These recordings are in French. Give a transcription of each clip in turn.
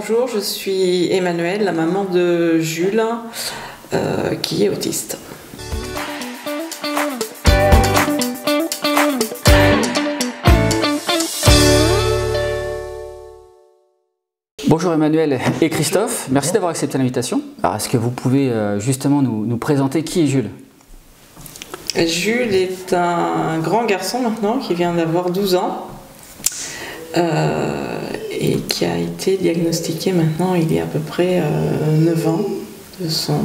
Bonjour, je suis Emmanuelle, la maman de Jules, qui est autiste. Bonjour Emmanuelle et Christophe, merci d'avoir accepté l'invitation. Alors est-ce que vous pouvez justement nous présenter qui est Jules? Jules est un grand garçon maintenant qui vient d'avoir 12 ans et qui a été diagnostiqué maintenant il y a à peu près 9 ans de son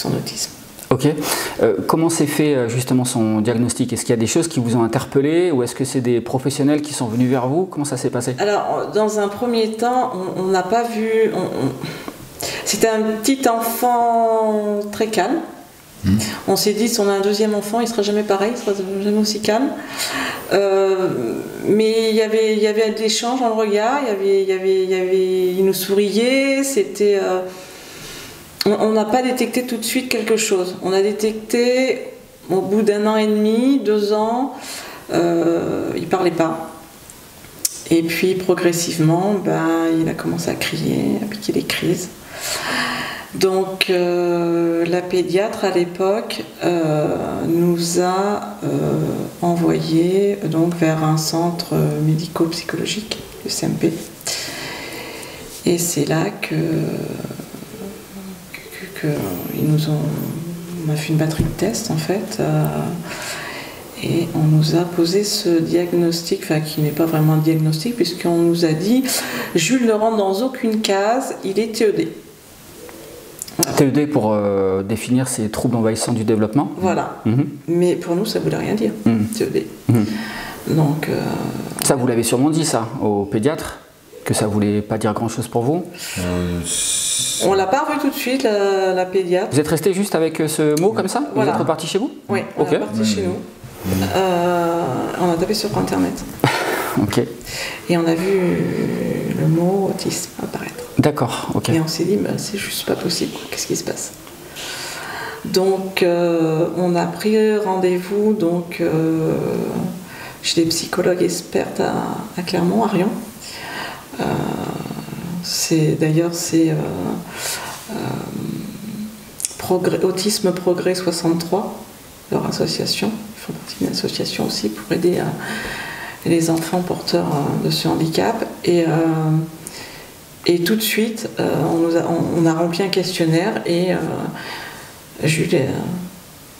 autisme. Ok. Comment s'est fait justement son diagnostic? Est-ce qu'il y a des choses qui vous ont interpellé ou est-ce que c'est des professionnels qui sont venus vers vous? Comment ça s'est passé? Alors, dans un premier temps, on n'a pas vu... C'était un petit enfant très calme. On s'est dit, si on a un deuxième enfant, il ne sera jamais pareil, il ne sera jamais aussi calme. Mais il y avait des changes dans le regard, il nous souriait, c'était... On n'a pas détecté tout de suite quelque chose. On a détecté au bout d'1 an et demi, 2 ans, il ne parlait pas. Et puis progressivement, il a commencé à crier, à piquer des crises. Donc la pédiatre à l'époque nous a envoyés vers un centre médico-psychologique, le CMP. Et c'est là on a fait une batterie de tests en fait, et on nous a posé ce diagnostic, qui n'est pas vraiment un diagnostic puisqu'on nous a dit Jules ne rentre dans aucune case, il est TED. Voilà. TED pour définir ces troubles envahissants du développement. Voilà. Mais pour nous ça voulait rien dire, TED. Donc, ça vous l'avez sûrement dit ça au pédiatre? Que ça voulait pas dire grand chose pour vous? On l'a pas revu tout de suite, la pédiatre. Vous êtes resté juste avec ce mot comme ça? Voilà. Vous êtes reparti chez vous? Oui, on est reparti chez nous. On a tapé sur internet. Ok. Et on a vu le mot autisme apparaître. D'accord, ok. Et on s'est dit, c'est juste pas possible, qu'est-ce qui se passe? Donc on a pris rendez-vous chez des psychologues expertes à Clermont, à Rion. D'ailleurs c'est Autisme Progrès 63, leur association. Ils font partie d'une association aussi pour aider les enfants porteurs de ce handicap. Et tout de suite, on a rempli un questionnaire et Jules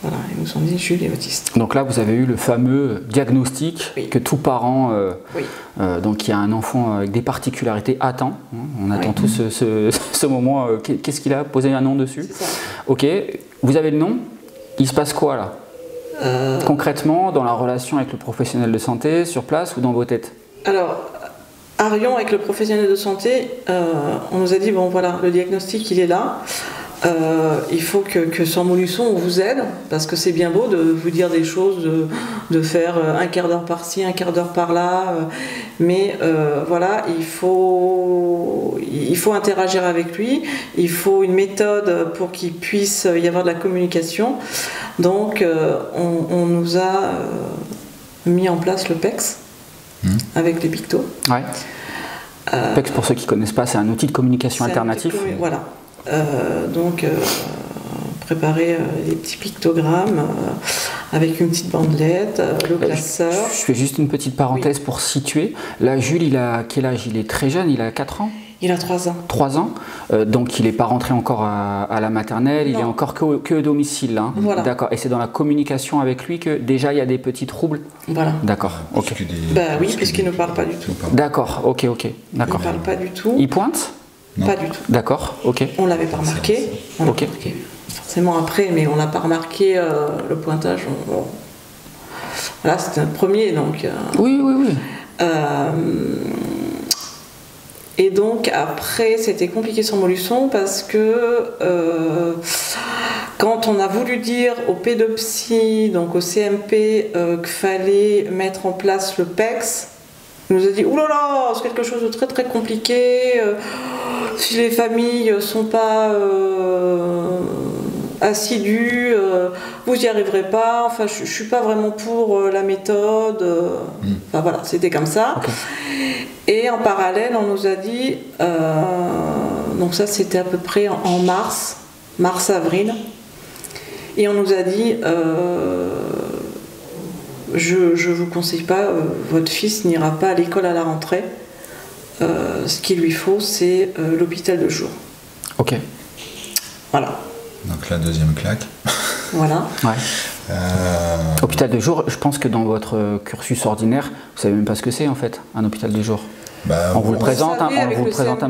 ils nous ont dit Jules est autiste. Donc là, vous avez eu le fameux diagnostic que tout parent, donc qui a un enfant avec des particularités, attend. On attend tous ce moment. Qu'est-ce qu'il a? Posé un nom dessus. C'est ça. Ok. Vous avez le nom. Il se passe quoi là? Concrètement, dans la relation avec le professionnel de santé, sur place ou dans vos têtes? Alors, à Rion, avec le professionnel de santé, on nous a dit bon voilà, le diagnostic il est là. Il faut que sur Montluçon on vous aide, parce que c'est bien beau de vous dire des choses, de faire un quart d'heure par-ci, un quart d'heure par-là, mais voilà, il faut interagir avec lui, il faut une méthode pour qu'il puisse y avoir de la communication. Donc on nous a mis en place le PEX avec les pictos. Ouais. PEX, pour ceux qui ne connaissent pas, c'est un outil de communication alternatif. Voilà. Préparer des petits pictogrammes avec une petite bandelette, le classeur. Je fais juste une petite parenthèse pour situer. Là, Jules, il a quel âge? Il est très jeune, il a 4 ans? Il a 3 ans. 3 ans, donc il n'est pas rentré encore à la maternelle, il est encore que au domicile. Hein. Voilà. D'accord, et c'est dans la communication avec lui que déjà il y a des petits troubles? Voilà. D'accord, ok. Oui, puisqu'il ne parle pas du tout. D'accord, ok. Il ne parle pas du tout. Il pointe? Non. Pas du tout. D'accord, ok. On ne l'avait pas remarqué. Forcément après, mais on n'a pas remarqué le pointage. Voilà, c'était un premier, donc... Oui. Et donc après, c'était compliqué sur Montluçon parce que quand on a voulu dire au pédopsie, donc au CMP, qu'il fallait mettre en place le PEX, il nous a dit « Ouh là là, c'est quelque chose de très très compliqué, si les familles sont pas assidu, vous n'y arriverez pas, enfin je suis pas vraiment pour la méthode, enfin voilà, c'était comme ça. Okay. Et en parallèle, on nous a dit, donc ça c'était à peu près en mars-avril, et on nous a dit, je vous conseille pas, votre fils n'ira pas à l'école à la rentrée, ce qu'il lui faut c'est l'hôpital de jour. Ok. Voilà. Donc la deuxième claque. Voilà. Ouais. Hôpital de jour, je pense que dans votre cursus ordinaire, vous savez même pas ce que c'est en fait, un hôpital de jour. Bah, on vous le présente, un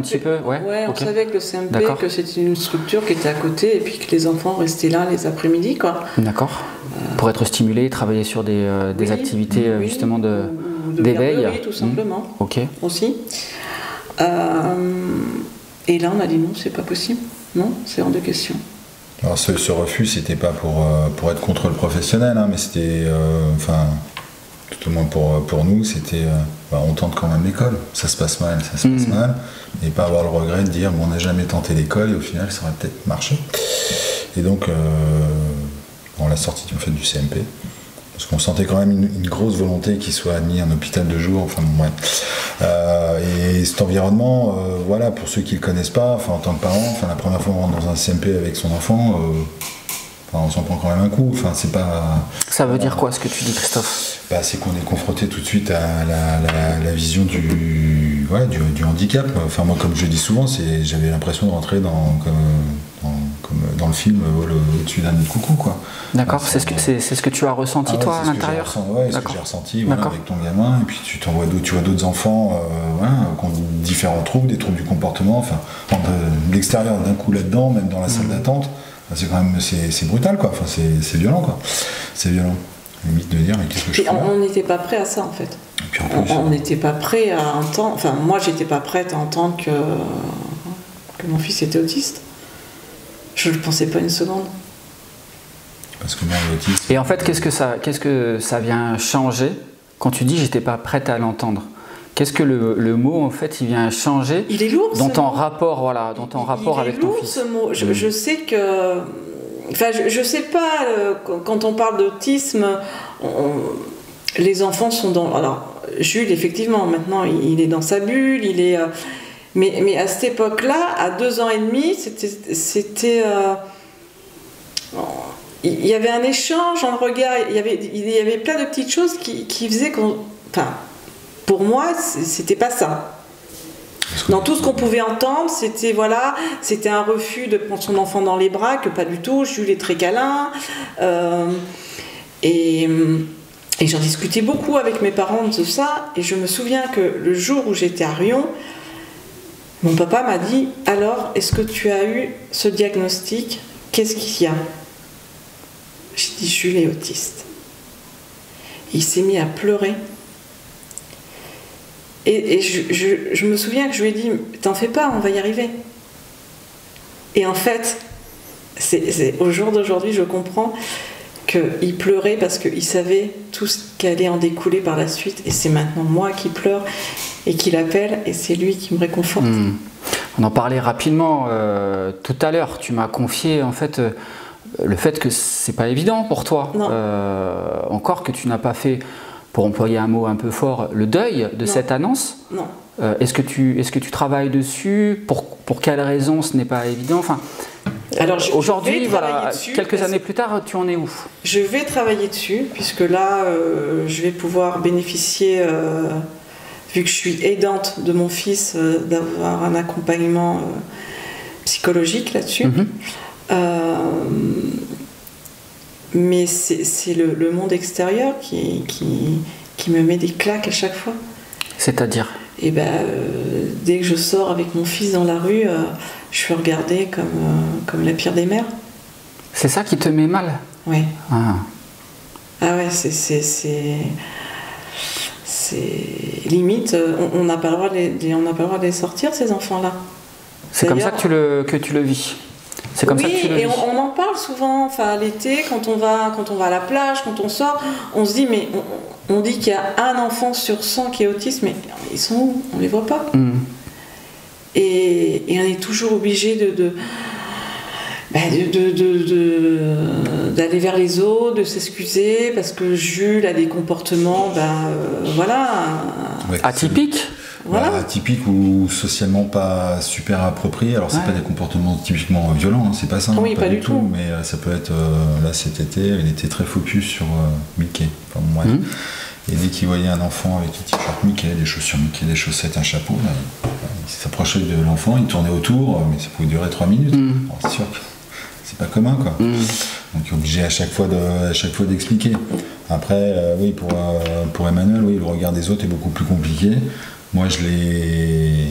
petit peu. Ouais, on savait avec le CMP que c'était une structure qui était à côté et puis que les enfants restaient là les après-midi, quoi. D'accord. Pour être stimulés, travailler sur des activités justement d'éveil. Oui, tout simplement. Ok. Aussi. Et là, on a dit non, c'est pas possible. Non, c'est hors de question. Alors ce refus, c'était pas pour être contre le professionnel, hein, mais c'était, tout au moins pour nous, c'était, on tente quand même l'école. Ça se passe mal, et pas avoir le regret de dire, on n'a jamais tenté l'école et au final, ça aurait peut-être marché. Et donc, on l'a sorti en fait du CMP. Parce qu'on sentait quand même une grosse volonté qu'il soit admis à un hôpital de jour, enfin bon, bref. Et cet environnement, voilà, pour ceux qui ne le connaissent pas, en tant que parent, la première fois qu'on rentre dans un CMP avec son enfant, on s'en prend quand même un coup. C'est pas. Ça veut dire quoi ce que tu dis, Christophe? C'est qu'on est confronté tout de suite à la vision du handicap. Moi, comme je dis souvent, j'avais l'impression de rentrer comme dans le film au-dessus d'un nid de coucou, quoi. D'accord, c'est ce que tu as ressenti toi à l'intérieur. Oui, c'est ce que j'ai ressenti avec ton gamin, et puis tu vois d'autres enfants qui ont différents troubles, des troubles du comportement, de l'extérieur d'un coup là-dedans, même dans la salle d'attente, c'est quand même c'est brutal, quoi. C'est violent, quoi. C'est violent. Limite de dire, mais qu'est-ce que je fais là ? On n'était pas prêt à ça, en fait. Et puis on n'était pas prêt à entendre, moi j'étais pas prête à entendre que mon fils était autiste. Je ne le pensais pas une seconde. Parce que moi, l'autisme... Et en fait, qu'est-ce que ça vient changer quand tu dis j'étais pas prête à l'entendre? Qu'est-ce que le mot en fait il vient changer? Il est lourd. Dans ton rapport, avec ton fils. Ce mot. Je sais que, je sais pas. Quand on parle d'autisme, les enfants sont dans. Alors Jules, effectivement, maintenant il est dans sa bulle, il est. Mais à cette époque-là, à 2 ans et demi, c'était il y avait un échange dans le regard, il y avait plein de petites choses qui faisaient qu'on... pour moi, c'était pas ça. Dans tout ce qu'on pouvait entendre, c'était un refus de prendre son enfant dans les bras, que pas du tout. Jules est très câlin. Et j'en discutais beaucoup avec mes parents de ça. Et je me souviens que le jour où j'étais à Rion, mon papa m'a dit « Alors, est-ce que tu as eu ce diagnostic? Qu'est-ce qu'il y a ?» J'ai dit « Jules est autiste. » Il s'est mis à pleurer. Et je me souviens que je lui ai dit « T'en fais pas, on va y arriver. » Et en fait, au jour d'aujourd'hui, je comprends qu'il pleurait parce qu'il savait tout ce qui allait en découler par la suite. Et c'est maintenant moi qui pleure et qui l'appelle, et c'est lui qui me réconforte. On en parlait rapidement tout à l'heure. Tu m'as confié en fait le fait que c'est pas évident pour toi. Encore que tu n'as pas fait, pour employer un mot un peu fort, le deuil de cette annonce. Non. Est-ce que tu travailles dessus? Pour quelles raisons ce n'est pas évident? Alors aujourd'hui, voilà, quelques années plus tard, tu en es où? Je vais travailler dessus, puisque là, je vais pouvoir bénéficier, vu que je suis aidante de mon fils, d'avoir un accompagnement psychologique là-dessus. Mais c'est le monde extérieur qui me met des claques à chaque fois. C'est-à-dire? Et dès que je sors avec mon fils dans la rue, je suis regardée comme la pire des mères. C'est ça qui te met mal? Oui. Ah ouais, c'est limite, on n'a pas le droit de les sortir, ces enfants-là. C'est comme ça que tu le vis? C'est comme ça que tu le vis. Et on en parle souvent, l'été, quand on va à la plage, quand on sort, on se dit, mais on dit qu'il y a un enfant sur 100 qui est autiste, mais ils sont où? On les voit pas. Et on est toujours obligé d'aller vers les autres, de s'excuser parce que Jules a des comportements atypiques. Voilà. Atypiques ou socialement pas super appropriés. Alors c'est pas des comportements typiquement violents, c'est pas ça. Oui, pas du tout. Mais ça peut être, là cet été, il était très focus sur Mickey. Enfin, bref. Et dès qu'il voyait un enfant avec un t-shirt Mickey, des chaussures Mickey, des chaussettes, un chapeau, il s'approchait de l'enfant, il tournait autour, mais ça pouvait durer 3 minutes. Alors, c'est sûr que c'est pas commun, quoi. Donc obligé à chaque fois d'expliquer. Après, oui, pour Emmanuel, oui, le regard des autres est beaucoup plus compliqué. Moi, je l'ai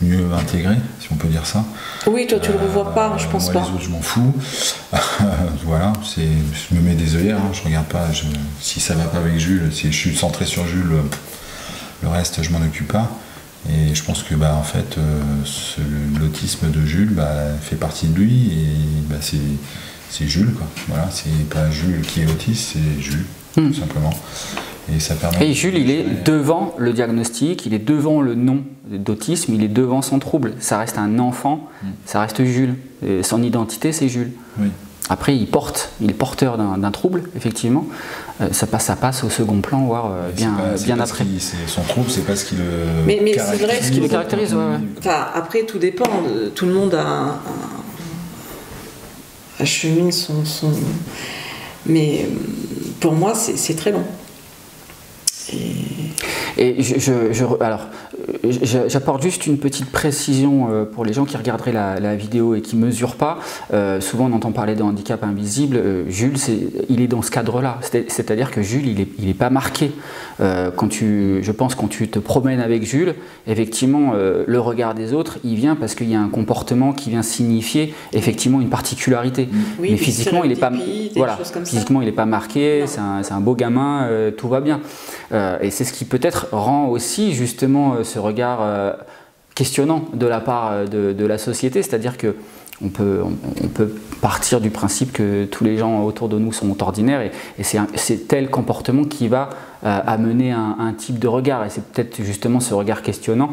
mieux intégré, si on peut dire ça. Oui, toi, tu le revois pas, je pense pas. Les autres, je m'en fous. Voilà, je me mets des œillères, je regarde pas. Si ça va pas avec Jules, si je suis centré sur Jules, le reste, je m'en occupe pas. Et je pense que en fait, l'autisme de Jules fait partie de lui et c'est Jules, quoi. Voilà, c'est pas Jules qui est autiste, c'est Jules, tout simplement. Et ça permet. Et Jules, il est devant le diagnostic, il est devant le nom d'autisme, il est devant son trouble. Ça reste un enfant, ça reste Jules. Et son identité, c'est Jules. Oui. Après, il est porteur d'un trouble, effectivement. Ça passe au second plan, voire bien après. Son trouble, c'est pas ce qui le mais c'est vrai, ce qui le caractérise. Ouais. Enfin, après, tout dépend. Tout le monde achemine son. Mais pour moi, c'est très long. Et j'apporte juste une petite précision pour les gens qui regarderaient la vidéo et qui ne mesurent pas. Souvent on entend parler de handicap invisible. Jules, il est dans ce cadre-là. C'est-à-dire que Jules, il est pas marqué. Quand tu te promènes avec Jules, effectivement, le regard des autres, il vient parce qu'il y a un comportement qui vient signifier effectivement une particularité. Oui, mais physiquement, il n'est pas, physiquement, il n'est pas marqué. C'est un beau gamin, tout va bien. Et c'est ce qui peut-être rend aussi justement ce regard questionnant de la part de la société, c'est-à-dire que on peut partir du principe que tous les gens autour de nous sont ordinaires et c'est tel comportement qui va amener un type de regard, et c'est peut-être justement ce regard questionnant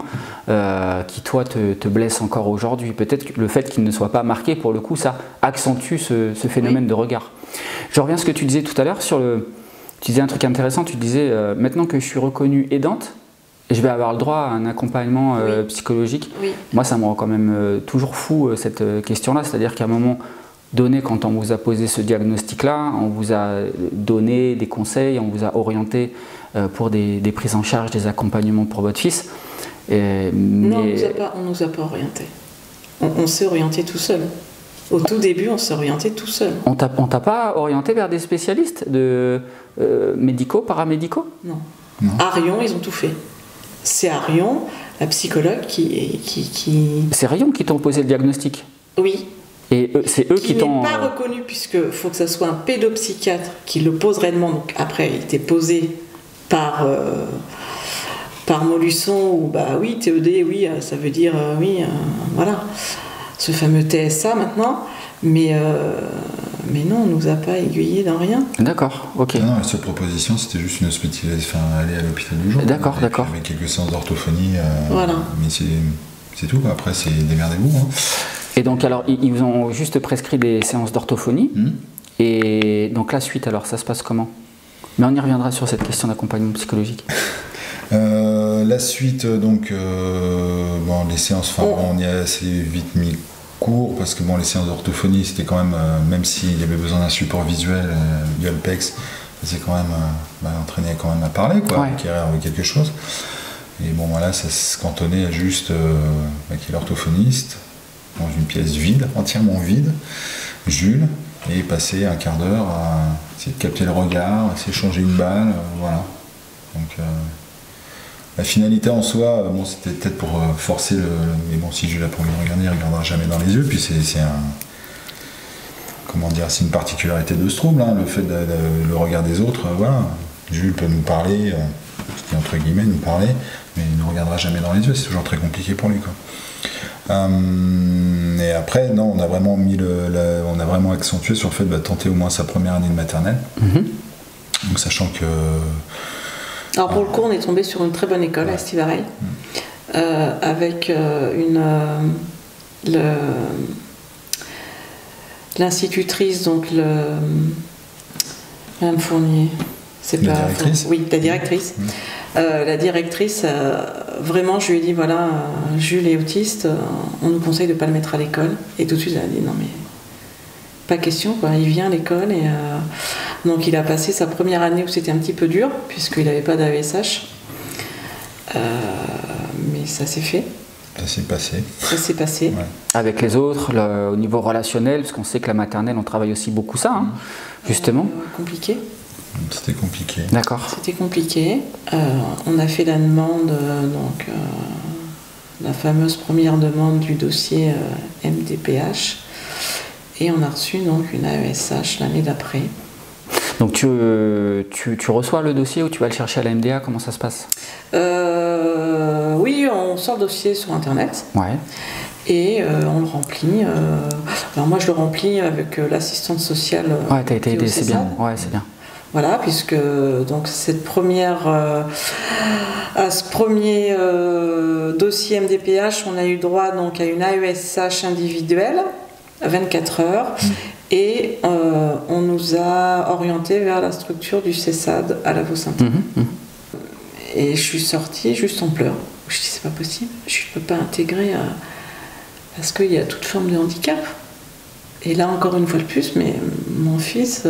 qui toi te blesse encore aujourd'hui. Peut-être que le fait qu'il ne soit pas marqué, pour le coup, ça accentue ce phénomène de regard. Je reviens à ce que tu disais tout à l'heure sur tu disais un truc intéressant, tu disais maintenant que je suis reconnue aidante, je vais avoir le droit à un accompagnement psychologique. Oui. Moi, ça me rend quand même toujours fou cette question-là, c'est-à-dire qu'à un moment donné, quand on vous a posé ce diagnostic-là, on vous a donné des conseils, on vous a orienté pour des prises en charge, des accompagnements pour votre fils. Non, on ne nous a pas orienté. On s'est orienté tout seul. Au tout début, on s'est orienté tout seul. On t'a pas orienté vers des spécialistes médicaux, paramédicaux? Non. À Rion, ils ont tout fait. C'est à Rion, la psychologue qui... C'est Rion qui t'ont posé le diagnostic? Oui. Et c'est eux qui t'ont... n'est pas reconnu, puisqu'il faut que ce soit un pédopsychiatre qui le pose réellement. Donc après, il était posé par Molusson, ou oui, TED, oui, ça veut dire, voilà. Ce fameux TSA maintenant, mais non, on ne nous a pas aiguillés dans rien. D'accord, ok. Non, la seule proposition, c'était juste une hospitalisation, aller à l'hôpital du jour. D'accord. Avec quelques séances d'orthophonie. Voilà. Mais c'est tout, après, c'est démerdez-vous. Hein. Et donc, alors, ils vous ont juste prescrit des séances d'orthophonie. Et donc, la suite, alors, ça se passe comment? Mais on y reviendra sur cette question d'accompagnement psychologique. La suite, donc, les séances, on y a assez vite mis court, parce que les séances d'orthophonie, c'était quand même s'il y avait besoin d'un support visuel, via le PEX, c'est quand même entraîné quand même à parler, quoi, acquérir quelque chose. Et voilà, ça se cantonnait à juste qui est l'orthophoniste, dans une pièce vide, entièrement vide, Jules, et passer un quart d'heure à essayer de capter le regard, essayer de changer une balle, voilà. Donc la finalité en soi, c'était peut-être pour forcer mais si Jules a pas envie de regarder, il ne regardera jamais dans les yeux, puis c'est une particularité de ce trouble, le fait le regard des autres, voilà. Jules peut nous parler, entre guillemets, nous parler, mais il ne regardera jamais dans les yeux, c'est toujours très compliqué pour lui, quoi. Et après, non, on a vraiment accentué sur le fait de tenter au moins sa première année de maternelle. Donc sachant que... Alors pour le coup, on est tombé sur une très bonne école à Estivareil, l'institutrice, donc Madame Fournier, c'est La pas... directrice. Oui, la directrice. La directrice, vraiment, je lui ai dit, voilà, Jules est autiste, on nous conseille de ne pas le mettre à l'école. Et tout de suite, elle a dit, non mais, pas question, quoi. Il vient à l'école et... donc il a passé sa première année où c'était un petit peu dur, puisqu'il n'avait pas d'AESH. Mais ça s'est fait. Ça s'est passé. Ça s'est passé. Ouais. Avec les autres, au niveau relationnel, parce qu'on sait que la maternelle, on travaille aussi beaucoup ça, hein, justement. Compliqué. C'était compliqué. D'accord. C'était compliqué. On a fait la demande, la fameuse première demande du dossier MDPH. Et on a reçu donc une AESH l'année d'après. Donc tu reçois le dossier ou tu vas le chercher à la MDA, comment ça se passe? Oui, on sort le dossier sur Internet. Ouais. Et on le remplit. Alors moi je le remplis avec l'assistante sociale. Ouais, t'as été aidé, c'est bien. CESAD. Ouais, c'est bien. Voilà, puisque donc cette première, à ce premier dossier MDPH, on a eu droit donc à une AESH individuelle, à 24 heures, et on nous a orienté vers la structure du CESAD à la Vaux-Saint-Anne. Et je suis sortie juste en pleurs. Je dis c'est pas possible, je ne peux pas intégrer parce qu'il y a toute forme de handicap. Et là encore une fois de plus, mais mon fils,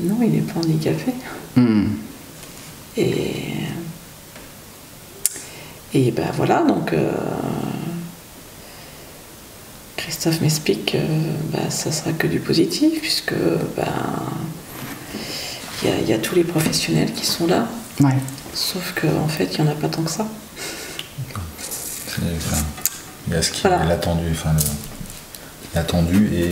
non, il n'est pas handicapé. Et ben voilà, donc Christophe m'explique que ça sera que du positif, puisque il y a tous les professionnels qui sont là. Ouais. Sauf qu'en fait, il n'y en a pas tant que ça. Il y a ce qui est l'attendu, l'attendu et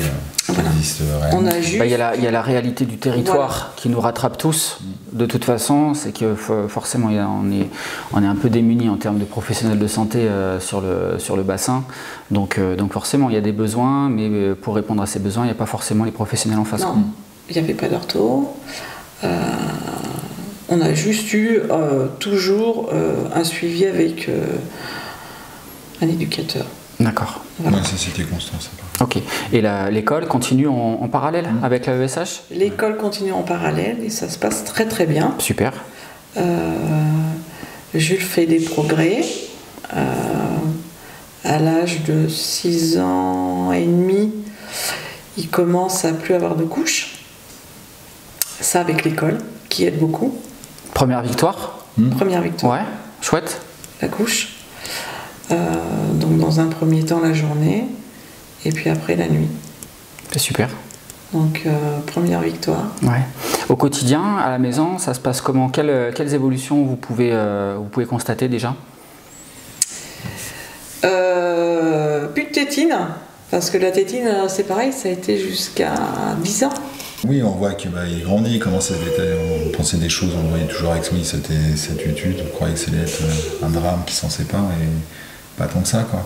Voilà. qui existe réellement. On a juste... Il y a la réalité du territoire qui nous rattrape tous. De toute façon, c'est que forcément, on est un peu démunis en termes de professionnels de santé sur le bassin. Donc forcément, il y a des besoins, mais pour répondre à ces besoins, il n'y a pas forcément les professionnels en face. Non, il n'y avait pas d'ortho. On a juste eu toujours un suivi avec un éducateur. D'accord. Voilà. Ouais, ça c'était constant, ça. Ok. Et l'école continue en parallèle avec l'AESH? L'école continue en parallèle et ça se passe très très bien. Super. Jules fait des progrès. À l'âge de 6 ans et demi, il commence à plus avoir de couches. Ça avec l'école, qui aide beaucoup. Première victoire? Première victoire. Ouais, chouette. La couche. Donc dans un premier temps la journée et puis après la nuit. C'est super. Donc première victoire. Ouais. Au quotidien, à la maison, ça se passe comment? Quelles évolutions vous pouvez constater déjà? Plus de tétine, parce que la tétine c'est pareil, ça a été jusqu'à 10 ans. Oui, on voit qu'il grandit, il commence à se détailler, on pensait des choses, on voyait toujours avec lui cette étude, on croyait que c'était un drame qui s'en sépare et pas tant que ça, quoi.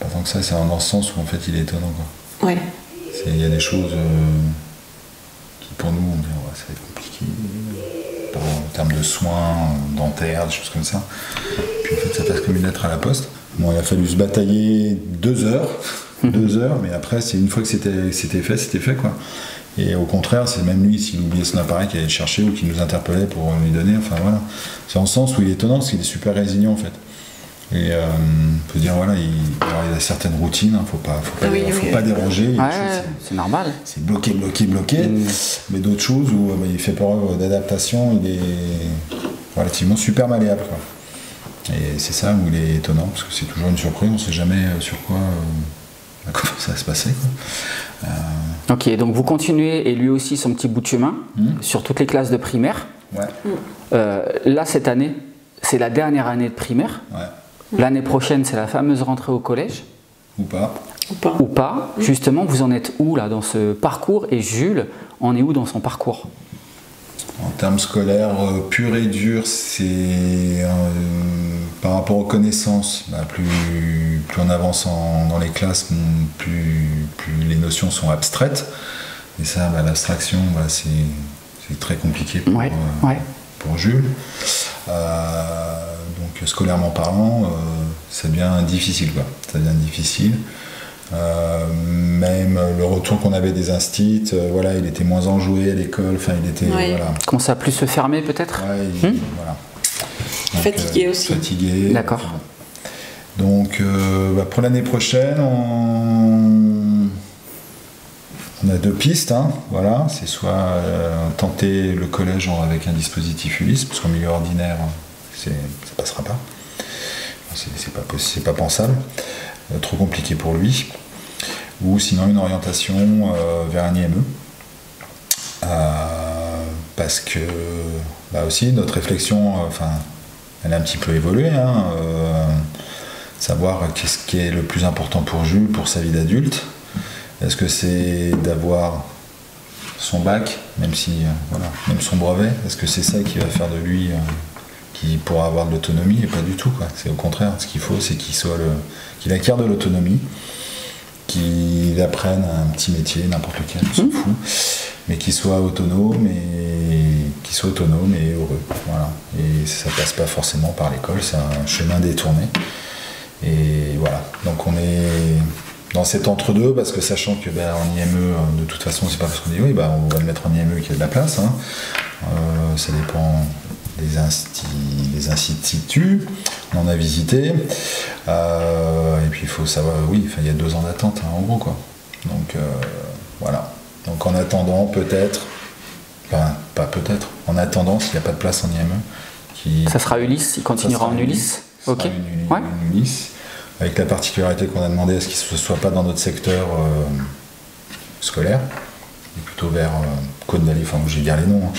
Pas tant que ça, c'est dans ce sens où en fait il est étonnant, quoi. Ouais. Il y a des choses qui pour nous, on dit ouais, ça va être compliqué, en termes de soins, dentaires, des choses comme ça. Puis en fait ça passe comme une lettre à la poste. Bon, il a fallu se batailler 2 heures, 2 heures, mais après c'est une fois que c'était fait, quoi. Et au contraire, c'est même lui, s'il oubliait son appareil, qu'il allait le chercher ou qu'il nous interpellait pour lui donner, enfin voilà. C'est en ce sens où il est étonnant, parce qu'il est super résilient en fait. Et faut dire, voilà, il y a certaines routines, faut pas déroger. Ouais, c'est normal. C'est bloqué. Mais d'autres choses où il fait preuve d'adaptation, il est relativement super malléable, quoi. Et c'est ça où il est étonnant, parce que c'est toujours une surprise, on ne sait jamais sur quoi, comment ça va se passer, quoi. Ok, donc vous continuez, et lui aussi son petit bout de chemin, sur toutes les classes de primaire. Ouais. Là, cette année, c'est la dernière année de primaire. Ouais. L'année prochaine, c'est la fameuse rentrée au collège. Ou pas. Ou pas. Justement, vous en êtes où là dans ce parcours? Et Jules en est où dans son parcours? En termes scolaires purs et durs, c'est par rapport aux connaissances, plus on avance dans les classes, plus les notions sont abstraites. Et ça, l'abstraction, c'est très compliqué pour Jules. Donc scolairement parlant, ça devient difficile, quoi. Ça devient difficile. Même le retour qu'on avait des instits, voilà, il était moins enjoué à l'école, enfin il était voilà. Comment ça a plus se fermer peut-être? Voilà. Donc, fatigué aussi. Fatigué. D'accord. Donc pour l'année prochaine, on a 2 pistes, hein, voilà, c'est soit tenter le collège avec un dispositif Ulysse, parce qu'en milieu ordinaire, ça passera pas. C'est pas pensable, trop compliqué pour lui. Ou sinon une orientation vers un IME. Parce que aussi notre réflexion, elle a un petit peu évolué, hein, savoir qu'est-ce qui est le plus important pour Jules pour sa vie d'adulte. Est-ce que c'est d'avoir son bac, même son brevet, est-ce que c'est ça qui va faire de lui qui pourra avoir de l'autonomie? Et pas du tout, quoi. C'est au contraire, ce qu'il faut, c'est qu'il acquiert de l'autonomie, qu'il apprenne un petit métier, n'importe lequel, on s'en fout, mais qu'il soit autonome et heureux. Voilà. Et ça passe pas forcément par l'école, c'est un chemin détourné. Et voilà. Donc on est dans cet entre-deux, parce que sachant que en IME, de toute façon, c'est pas parce qu'on dit on va le mettre en IME qu'il y a de la place. Hein. Ça dépend des instituts, on en a visité. Et puis il faut savoir, il y a 2 ans d'attente, hein, en gros, quoi. Donc voilà. Donc en attendant, en attendant, s'il n'y a pas de place en IME, ça sera Ulysse, il continuera en Ulysse. Ok. Une Ulysse, avec la particularité qu'on a demandé à ce qu'il ne soit pas dans notre secteur scolaire, mais plutôt vers Côte d'Allier, je vais dire les noms,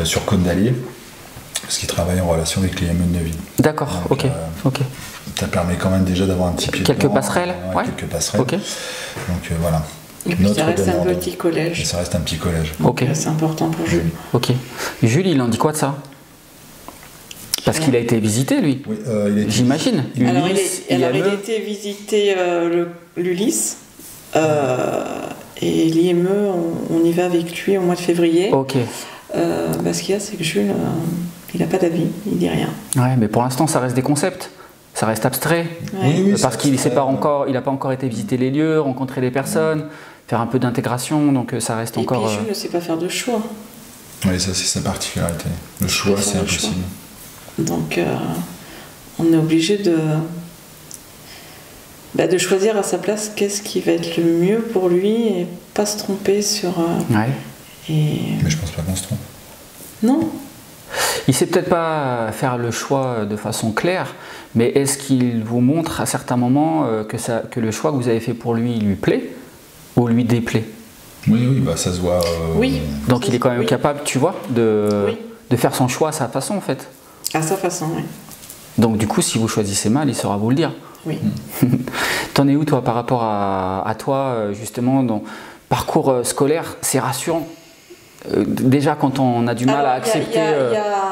sur Côte d'Allier, parce qu'il travaille en relation avec les IME de Neuville. D'accord, ok. Ça permet quand même déjà d'avoir un petit pied quelques passerelles. Quelques passerelles. Ok. Donc voilà. Et puis ça reste un petit collège. Et ça reste un petit collège. Ok. C'est important pour Jules. Ok. Jules, il en dit quoi de ça? Parce qu'il a été visité, lui. Oui, j'imagine. Alors, il a été visité l'Ulysse. Et l'IME, on y va avec lui au mois de février. Ok. Ce qu'il y a, c'est que Jules, il n'a pas d'avis, il dit rien. Ouais, mais pour l'instant, ça reste des concepts. Ça reste abstrait. Ouais. Oui, parce qu'il n'a pas encore été visiter les lieux, rencontrer les personnes, faire un peu d'intégration, donc ça reste encore... Et puis Jules ne sait pas faire de choix. Oui, ça c'est sa particularité. Le choix, c'est impossible. Donc on est obligé de choisir à sa place qu'est-ce qui va être le mieux pour lui et pas se tromper sur... Mais je pense pas qu'on se trompe. Non. Il sait peut-être pas faire le choix de façon claire, mais est-ce qu'il vous montre à certains moments que le choix que vous avez fait pour lui plaît ou lui déplaît? Oui, ça se voit. Oui. Donc il est quand même capable, tu vois, de faire son choix à sa façon, en fait. À sa façon, oui. Donc du coup, si vous choisissez mal, il saura vous le dire. Oui. T'en es où, toi, par rapport à toi, justement, dans parcours scolaire? C'est rassurant. Déjà, quand on a du mal à accepter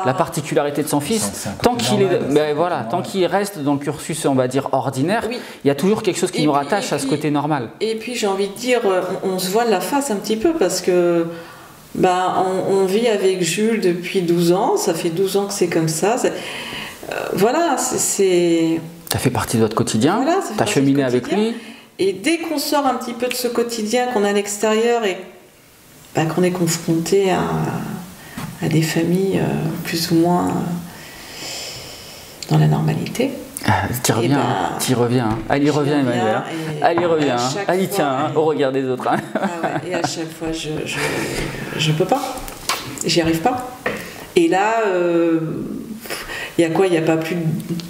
la particularité de son fils, tant qu'il reste dans le cursus, on va dire, ordinaire, il y a toujours quelque chose qui nous rattache à ce côté normal. Et puis, j'ai envie de dire, on se voile la face un petit peu, parce que on vit avec Jules depuis 12 ans, ça fait 12 ans que c'est comme ça. Ça fait partie de votre quotidien, tu as cheminé avec lui. Et dès qu'on sort un petit peu de ce quotidien, qu'on est à l'extérieur et qu'on est confronté à des familles plus ou moins dans la normalité. T'y reviens. Hein. Elle y revient, Emmanuel. Elle y revient. Elle y tient au regard des autres. Hein. Et à chaque fois, je peux pas. J'y arrive pas. Et là, il y a quoi? Il n'y a pas plus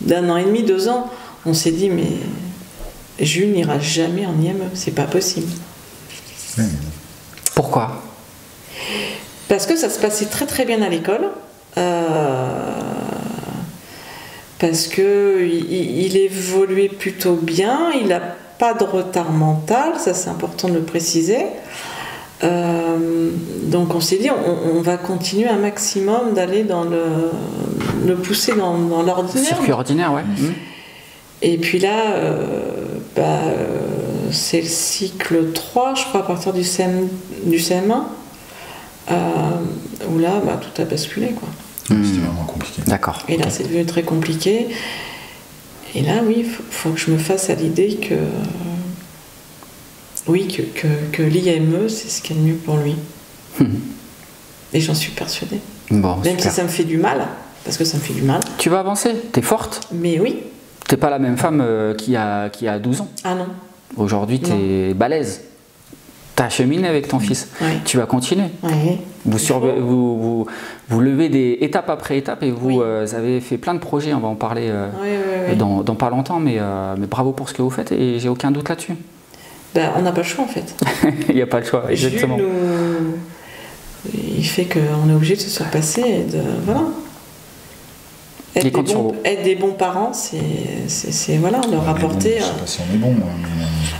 d'1 an et demi, 2 ans. On s'est dit, mais Jules n'ira jamais en IME. C'est pas possible. Pourquoi? Parce que ça se passait très très bien à l'école. Parce qu'il évoluait plutôt bien, il n'a pas de retard mental, ça c'est important de le préciser. Donc on s'est dit, on va continuer un maximum d'aller dans le pousser dans l'ordinaire. Circuit ordinaire, ouais. Et puis là, c'est le cycle 3, je crois, à partir du CM1, où là, tout a basculé, quoi. C'était vraiment compliqué. D'accord. Et là, c'est devenu très compliqué. Et là, oui, il faut que je me fasse à l'idée que oui, que l'IME, c'est ce qui est le mieux pour lui. Et j'en suis persuadée. Bon, même super. si ça me fait du mal, parce que ça me fait du mal. Tu vas avancer, t'es forte. Mais oui. T'es pas la même femme qui a 12 ans. Ah non. Aujourd'hui, t'es balèze. T'as cheminé avec ton fils. Oui. Tu vas continuer. Oui. Vous levez des étape après étape et vous avez fait plein de projets. On va en parler dans pas longtemps, mais bravo pour ce que vous faites et j'ai aucun doute là-dessus. Ben, on n'a pas le choix en fait. Il n'y a pas le choix, exactement. Il fait qu'on est obligé de se surpasser et de. Voilà. Être des bons parents, c'est voilà, leur apporter. Je sais pas si on est bon.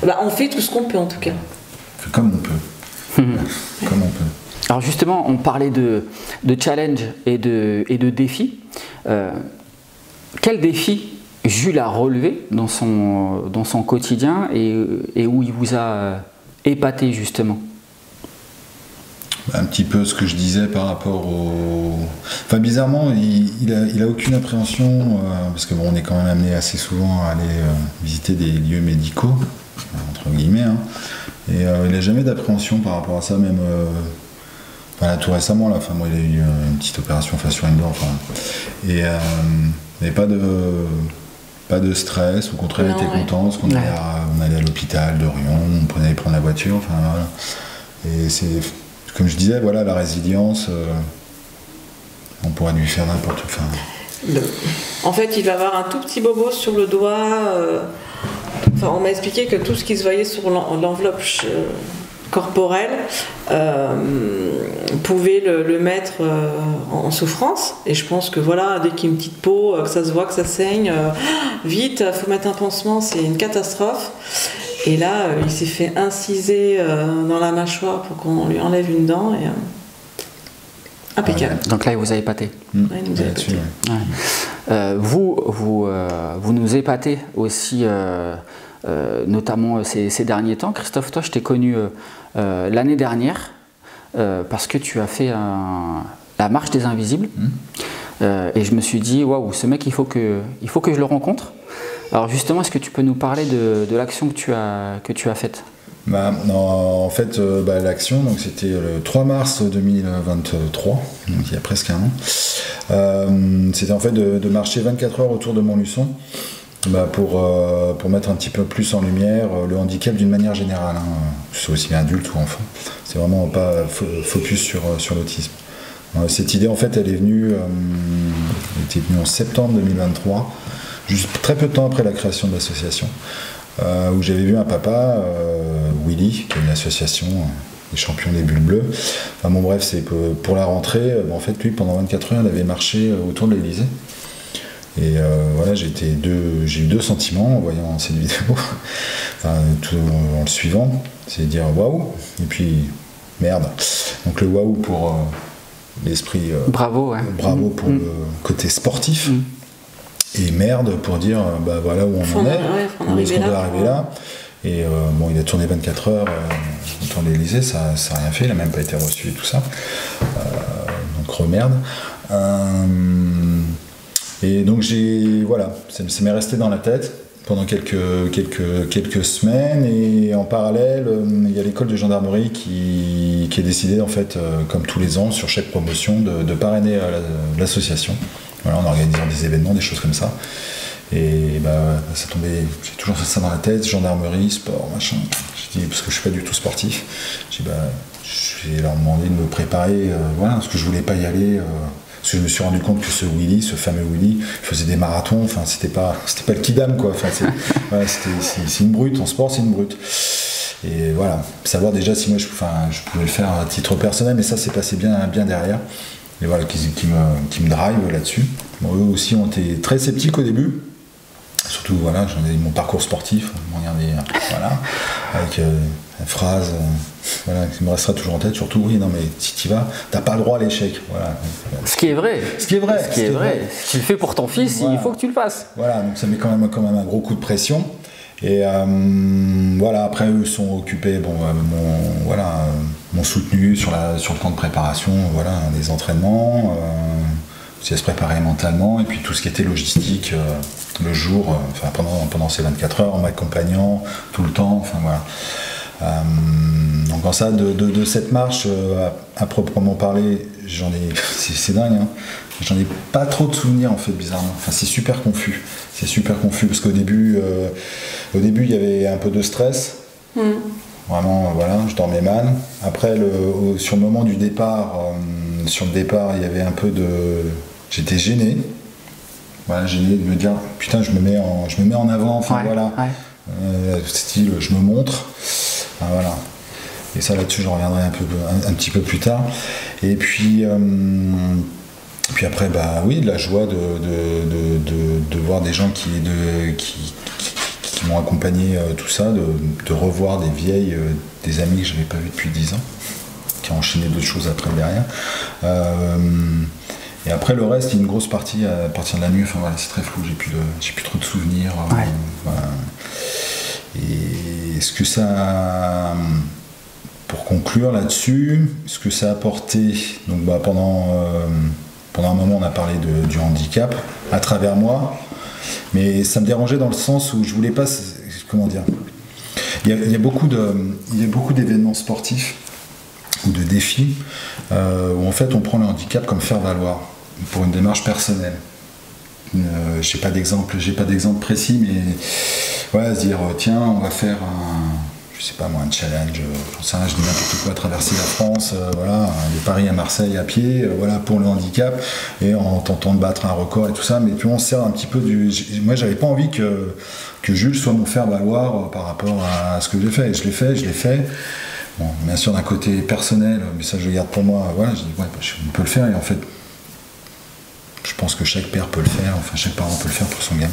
Bah, on fait tout ce qu'on peut en tout cas. Comme on peut. Comme on peut. Alors justement, on parlait de challenge et de défis. Quel défi Jules a relevé dans son quotidien et où il vous a épaté justement? Un petit peu ce que je disais par rapport au... Enfin, bizarrement, il a aucune appréhension, parce que bon, on est quand même amené assez souvent à aller visiter des lieux médicaux, entre guillemets, hein, et il n'a jamais d'appréhension par rapport à ça, même là, tout récemment, là, enfin, moi, il a eu une petite opération faciale, enfin, et il n'y avait pas de stress, au contraire, il était content, parce qu'on allait à l'hôpital de Rion, on allait prendre la voiture, enfin, voilà. Et c'est... Comme je disais, voilà, la résilience, on pourrait lui faire n'importe quoi. En fait, il va avoir un tout petit bobo sur le doigt. Enfin, on m'a expliqué que tout ce qui se voyait sur l'enveloppe corporelle pouvait le mettre en souffrance. Et je pense que voilà, dès qu'il y a une petite peau, que ça se voit, que ça saigne, vite, il faut mettre un pansement, c'est une catastrophe. Et là, il s'est fait inciser dans la mâchoire pour qu'on lui enlève une dent. Et, impeccable. Donc là, il vous a épaté. Ouais, il nous a épaté. Ouais. Vous nous épatez aussi, notamment ces derniers temps. Christophe, toi, je t'ai connu l'année dernière parce que tu as fait la marche des invisibles. Et je me suis dit, waouh, ce mec, il faut que je le rencontre. Alors justement, est-ce que tu peux nous parler de l'action que tu as faite? En fait, l'action, c'était le 3 mars 2023, donc il y a presque un an. C'était en fait de marcher 24 heures autour de Montluçon pour mettre un petit peu plus en lumière le handicap d'une manière générale, hein, que ce soit aussi bien adulte ou enfant. C'est vraiment pas focus sur l'autisme. Cette idée, en fait, elle était venue en septembre 2023. Juste très peu de temps après la création de l'association, où j'avais vu un papa, Willy, qui est une association des champions des bulles bleues. Enfin bon, bref, c'est pour la rentrée. En fait, lui, pendant 24 heures, il avait marché autour de l'Élysée. Et voilà, j'ai eu deux sentiments en voyant cette vidéo, en le suivant, c'est dire waouh, et puis merde. Donc le waouh pour l'esprit, bravo, ouais. Bravo pour le côté sportif. Et merde pour dire voilà où on en est, où est-ce qu'on doit arriver là. Et il a tourné 24 heures autour de l'Élysée, ça n'a rien fait, il n'a même pas été reçu et tout ça. Donc remerde. Et donc ça m'est resté dans la tête pendant quelques semaines, et en parallèle, il y a l'école de gendarmerie qui est décidée, en fait, comme tous les ans, sur chaque promotion, de parrainer l'association. Voilà, en organisant des événements, des choses comme ça. Et ça tombait, j'ai toujours fait ça dans la tête, gendarmerie, sport, machin. J'ai dit, parce que je suis pas du tout sportif, j'ai dit, je vais leur demander de me préparer, parce que je voulais pas y aller, parce que je me suis rendu compte que ce fameux Willy, faisait des marathons, enfin, c'était pas le kidam, quoi. Enfin, c'est une brute, en sport, c'est une brute. Et voilà, savoir déjà si moi je pouvais le faire à titre personnel, mais ça s'est passé bien derrière. Et voilà, qui me drive là-dessus. Bon, eux aussi ont été très sceptiques au début. Surtout, voilà, j'en ai mon parcours sportif, avec une phrase qui me restera toujours en tête. Surtout, oui, non, mais si tu y vas, t'as pas le droit à l'échec. Voilà. Ce qui est vrai. Si tu le fais pour ton fils, il faut que tu le fasses. Voilà, donc ça met quand même un gros coup de pression. Et après eux sont occupés, m'ont soutenu sur le plan de préparation, des entraînements, aussi à se préparer mentalement, et puis tout ce qui était logistique le jour, pendant ces 24 heures, en m'accompagnant tout le temps, Donc en ça, de cette marche, à proprement parler, c'est dingue, hein, j'en ai pas trop de souvenirs en fait, bizarrement. Enfin, c'est super confus. C'est super confus parce qu'au début, il y avait un peu de stress. Vraiment, voilà, je dormais mal. Après, sur le moment du départ, il y avait un peu de... J'étais gêné. Voilà, gêné de me dire, putain, je me mets en avant, enfin voilà. Style, je me montre. Enfin, voilà. Et ça, là-dessus, j'en reviendrai un petit peu plus tard. Et puis après, bah oui, la joie de voir des gens qui m'ont accompagné tout ça, de revoir des amis que je n'avais pas vus depuis 10 ans, qui ont enchaîné d'autres choses après derrière. Et après le reste, il y a une grosse partie à partir de la nuit, enfin voilà, c'est très flou, j'ai plus trop de souvenirs. Voilà. Et ce que ça, pour conclure là-dessus, ce que ça a apporté, donc pendant un moment on a parlé du handicap à travers moi. Mais ça me dérangeait dans le sens où je voulais pas, comment dire, il y a beaucoup d'événements sportifs ou de défis où en fait on prend le handicap comme faire valoir pour une démarche personnelle. J'ai pas d'exemple précis, mais voilà, se dire tiens, on va faire un challenge, j'en sais rien, je dis n'importe quoi, traverser la France, voilà, de Paris à Marseille à pied, voilà, pour le handicap, et en tentant de battre un record et tout ça, mais puis on se sert un petit peu moi j'avais pas envie que Jules soit mon faire-valoir par rapport à ce que j'ai fait, et je l'ai fait. Bon, bien sûr d'un côté personnel, mais ça je le garde pour moi, voilà, je dis ouais, on peut le faire, et en fait, je pense que chaque père peut le faire, enfin chaque parent peut le faire pour son gamin.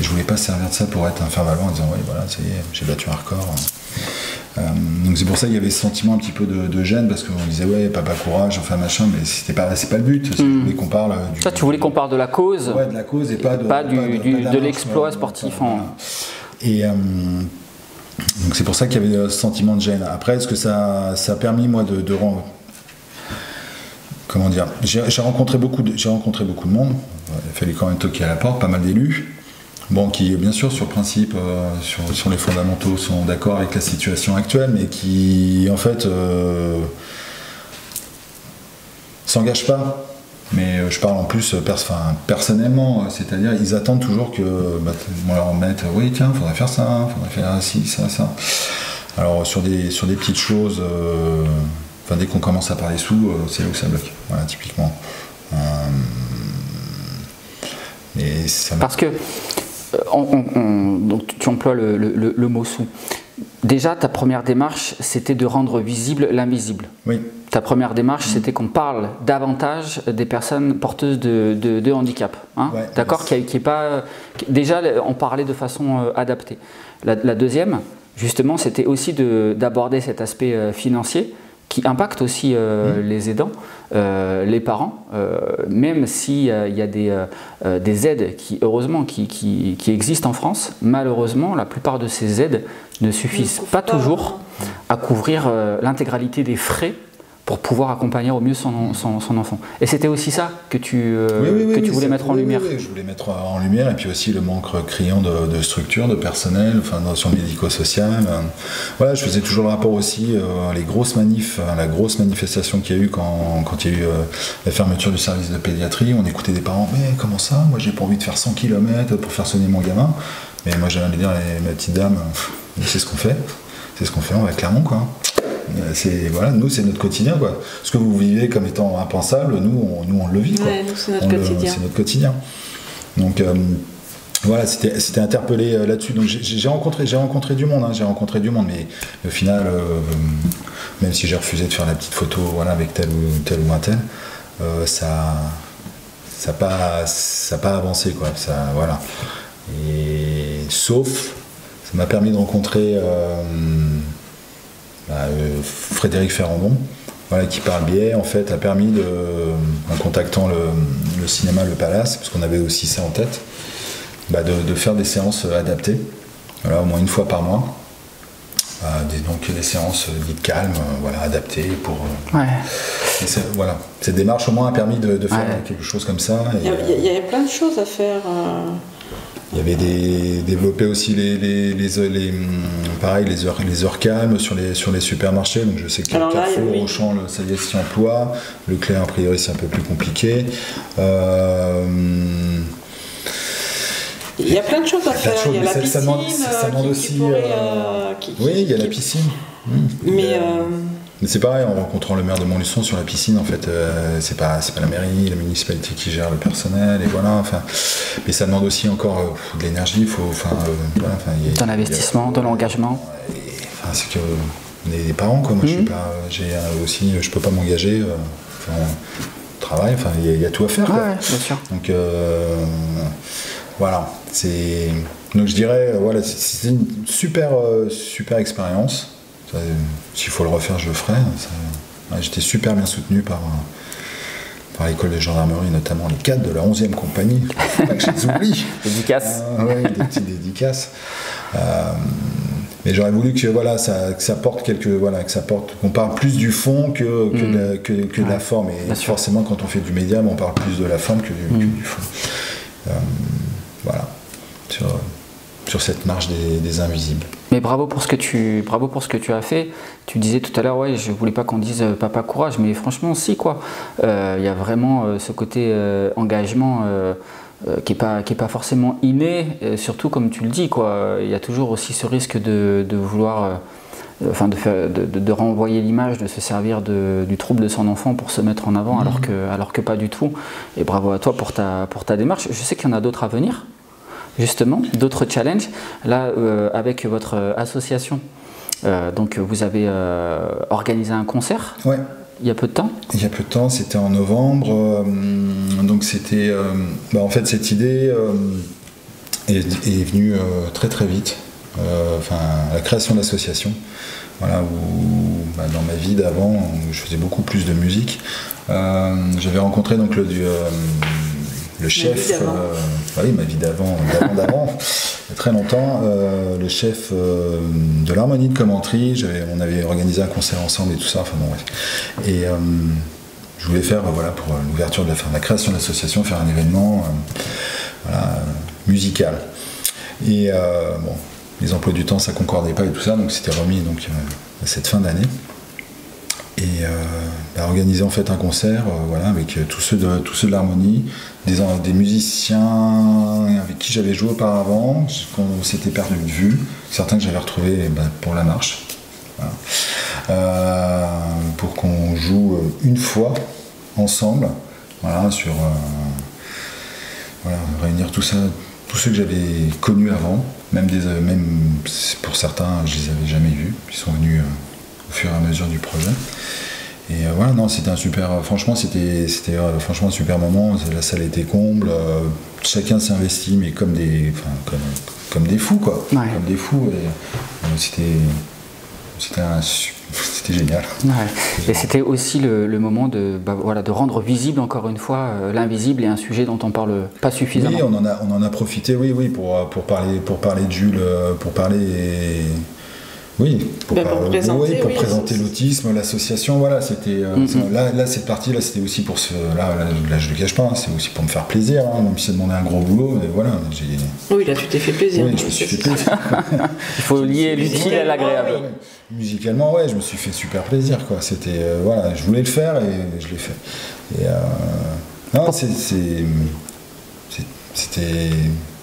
Et je voulais pas servir de ça pour être un faire-valoir en disant ouais voilà, ça y est, j'ai battu un record. Donc c'est pour ça qu'il y avait ce sentiment un petit peu de gêne, parce qu'on disait ouais, papa courage, enfin machin, mais c'est pas le but. Je voulais qu'on parle tu voulais qu'on parle de la cause. Ouais, de la cause et pas de l'exploit sportif. Voilà. Et donc c'est pour ça qu'il y avait ce sentiment de gêne. Après, est-ce que ça a permis moi de rendre... Comment dire, j'ai rencontré beaucoup de monde. Il a fallu quand même toquer à la porte, pas mal d'élus. Bon, qui bien sûr sur le principe, sur les fondamentaux sont d'accord avec la situation actuelle, mais qui en fait s'engagent pas. Mais je parle en plus personnellement, c'est-à-dire ils attendent toujours que on leur mette oui tiens, faudrait faire ça, faudrait faire ci, ça. Alors sur des petites choses. Dès qu'on commence à parler sous, c'est là où ça bloque. Voilà, typiquement. Mais ça parce que donc tu emploies le mot sous. Déjà, ta première démarche, c'était de rendre visible l'invisible. Oui. Ta première démarche, c'était qu'on parle davantage des personnes porteuses de handicap. Hein, ouais, d'accord, qui est pas. Déjà, on parlait de façon adaptée. La deuxième, justement, c'était aussi d'aborder cet aspect financier, qui impacte aussi les aidants, les parents, même s'il y a des aides qui, heureusement, qui existent en France. Malheureusement, la plupart de ces aides ne suffisent pas toujours à couvrir l'intégralité des frais pour pouvoir accompagner au mieux son enfant. Et c'était aussi ça que tu voulais mettre en lumière. Oui, je voulais mettre en lumière, et puis aussi le manque criant de structure, de personnel, sur le médico-social. Voilà, je faisais toujours le rapport aussi les grosses manifs, la grosse manifestation qu'il y a eu quand il y a eu la fermeture du service de pédiatrie. On écoutait des parents, mais comment ça, moi j'ai pas envie de faire 100 km pour faire sonner mon gamin. Mais moi j'allais dire, ma petite dame, c'est ce qu'on fait, on va clairement quoi. Voilà, nous c'est notre quotidien quoi. Ce que vous vivez comme étant impensable, nous on le vit quoi. Ouais, nous, c'est notre quotidien. Donc voilà, c'était interpellé là-dessus. Donc j'ai rencontré du monde, mais au final, même si j'ai refusé de faire la petite photo, voilà, avec tel ou un tel, ça n'a pas avancé quoi. Ça, voilà. Et sauf, ça m'a permis de rencontrer Frédéric Ferrandon, voilà, qui par le biais en fait a permis en contactant le cinéma Le Palace, parce qu'on avait aussi ça en tête, de faire des séances adaptées, voilà, au moins une fois par mois, donc des séances dites calmes, voilà, adaptées pour. Ouais. Voilà, cette démarche au moins a permis de faire quelque chose comme ça. Il y avait plein de choses à faire. Il y avait développé aussi pareil, les heures calmes sur les supermarchés. Donc je sais que Carrefour, Auchan, ça y est, s'y emploie. Leclerc, a priori, c'est un peu plus compliqué. Il y a plein de choses à faire. Il y a la piscine. Ça demande aussi. Oui, il y a la piscine. Mais c'est pareil, en rencontrant le maire de Montluçon sur la piscine, en fait, c'est pas la mairie, la municipalité qui gère le personnel, et voilà. Enfin, mais ça demande aussi encore de l'énergie, il faut, de l'investissement, de l'engagement. C'est que on est des parents, quoi. Moi, je peux pas m'engager. Travail, il y a tout à faire. Ouais, bien sûr. Donc voilà, donc je dirais, c'est une super expérience. S'il faut le refaire, je le ferai. J'étais super bien soutenu par l'école de gendarmerie, notamment les cadres de la 11e compagnie. Faut pas que je les oublie. Dédicaces. Oui, des petites dédicaces. Mais j'aurais voulu que ça porte qu'on parle plus du fond que de la forme. Et forcément, quand on fait du média, on parle plus de la forme que du fond. Voilà. Sur cette marche des invisibles. Mais bravo pour ce que tu as fait. Tu disais tout à l'heure, ouais, je voulais pas qu'on dise papa courage, mais franchement, si quoi. Il y a vraiment ce côté engagement qui est pas forcément inné, surtout comme tu le dis, quoi. Il y a toujours aussi ce risque de vouloir, de renvoyer l'image, de se servir du trouble de son enfant pour se mettre en avant, alors que pas du tout. Et bravo à toi pour ta démarche. Je sais qu'il y en a d'autres à venir. Justement, d'autres challenges. Là, avec votre association, donc vous avez organisé un concert. Ouais. Il y a peu de temps. Il y a peu de temps, c'était en novembre. Donc c'était, en fait, cette idée est venue très très vite. La création de l'association. Voilà, où dans ma vie d'avant, où je faisais beaucoup plus de musique, j'avais rencontré donc le chef, ma vie d'avant, il y a très longtemps, le chef de l'harmonie de Commentry, on avait organisé un concert ensemble et tout ça, Et je voulais faire, pour l'ouverture de la création de l'association, faire un événement musical. Et les emplois du temps, ça concordait pas et tout ça, donc c'était remis à cette fin d'année. Et organiser en fait un concert avec tous ceux de l'harmonie, des musiciens avec qui j'avais joué auparavant, qu'on s'était perdu de vue, certains que j'avais retrouvés pour la marche, pour qu'on joue une fois ensemble, réunir tout ça, tous ceux que j'avais connus avant, même pour certains je les avais jamais vus, ils sont venus au fur et à mesure du projet. Et c'était un super, franchement c'était franchement un super moment. La salle était comble, chacun s'est investi, mais comme des fous, quoi. Ouais. Comme des fous. Et c'était génial. Ouais. Et c'était aussi le moment de rendre visible encore une fois l'invisible et un sujet dont on parle pas suffisamment. Oui, on en a profité, pour parler de Jules, pour présenter l'autisme, l'association, c'était là cette partie là, c'était aussi pour là je le cache pas, c'est aussi pour me faire plaisir, même si ça demandait un gros boulot, mais oui, là tu t'es fait plaisir. Oui, je me suis fait plaisir. Il faut lier l'utile à l'agréable. Musicalement, je me suis fait super plaisir, quoi. C'était je voulais le faire et je l'ai fait. Et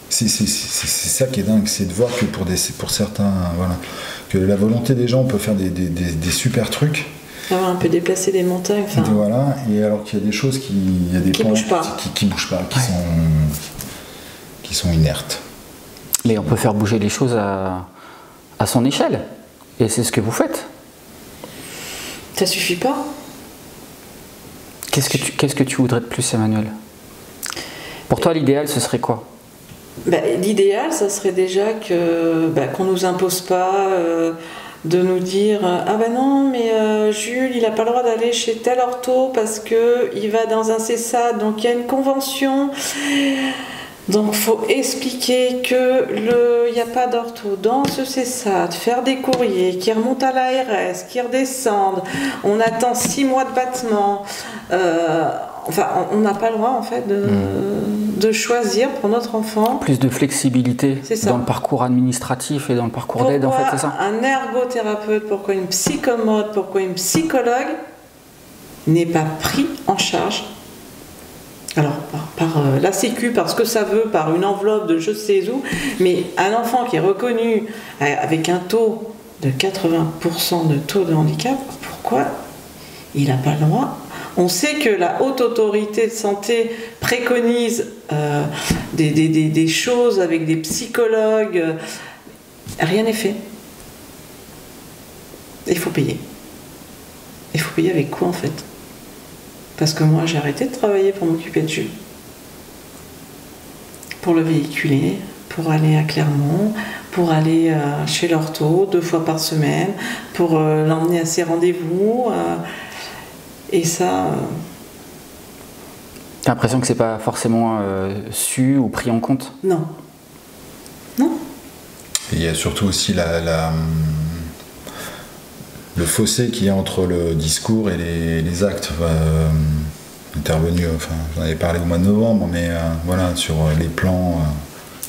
c'est ça qui est dingue, c'est de voir que pour certains, que la volonté des gens peut faire des super trucs. Un peu déplacer des montagnes. Et alors qu'il y a des choses qui bougent pas, qui sont inertes. Mais on peut faire bouger les choses à son échelle. Et c'est ce que vous faites. Ça suffit pas. Qu'est-ce que tu voudrais de plus, Emmanuel? Pour toi, l'idéal, ce serait quoi? L'idéal, ça serait déjà qu'on nous impose pas de nous dire non, mais Jules, il n'a pas le droit d'aller chez tel ortho parce qu'il va dans un CESAD, donc il y a une convention. Donc il faut expliquer qu'il n'y a pas d'ortho dans ce CESAD, faire des courriers qui remontent à l'ARS, qui redescendent, on attend 6 mois de battement. On n'a pas le droit en fait de choisir pour notre enfant. Plus de flexibilité dans le parcours administratif et dans le parcours d'aide, en fait, c'est ça? Un ergothérapeute, pourquoi une psychomote, pourquoi une psychologue n'est pas pris en charge? Alors, par la Sécu, parce que ça veut, par une enveloppe de je sais où, mais un enfant qui est reconnu avec un taux de 80% de taux de handicap, pourquoi il n'a pas le droit? On sait que la haute autorité de santé préconise des choses avec des psychologues. Rien n'est fait. Il faut payer. Il faut payer avec quoi en fait? Parce que moi j'ai arrêté de travailler pour m'occuper de Jules. Pour le véhiculer, pour aller à Clermont, pour aller chez l'ortho 2 fois par semaine, pour l'emmener à ses rendez-vous. Et ça... T'as l'impression que c'est pas forcément su ou pris en compte? Non. Non. Et il y a surtout aussi le fossé qu'il y a entre le discours et les actes intervenus. Enfin, j'en avais parlé au mois de novembre, mais voilà, sur les plans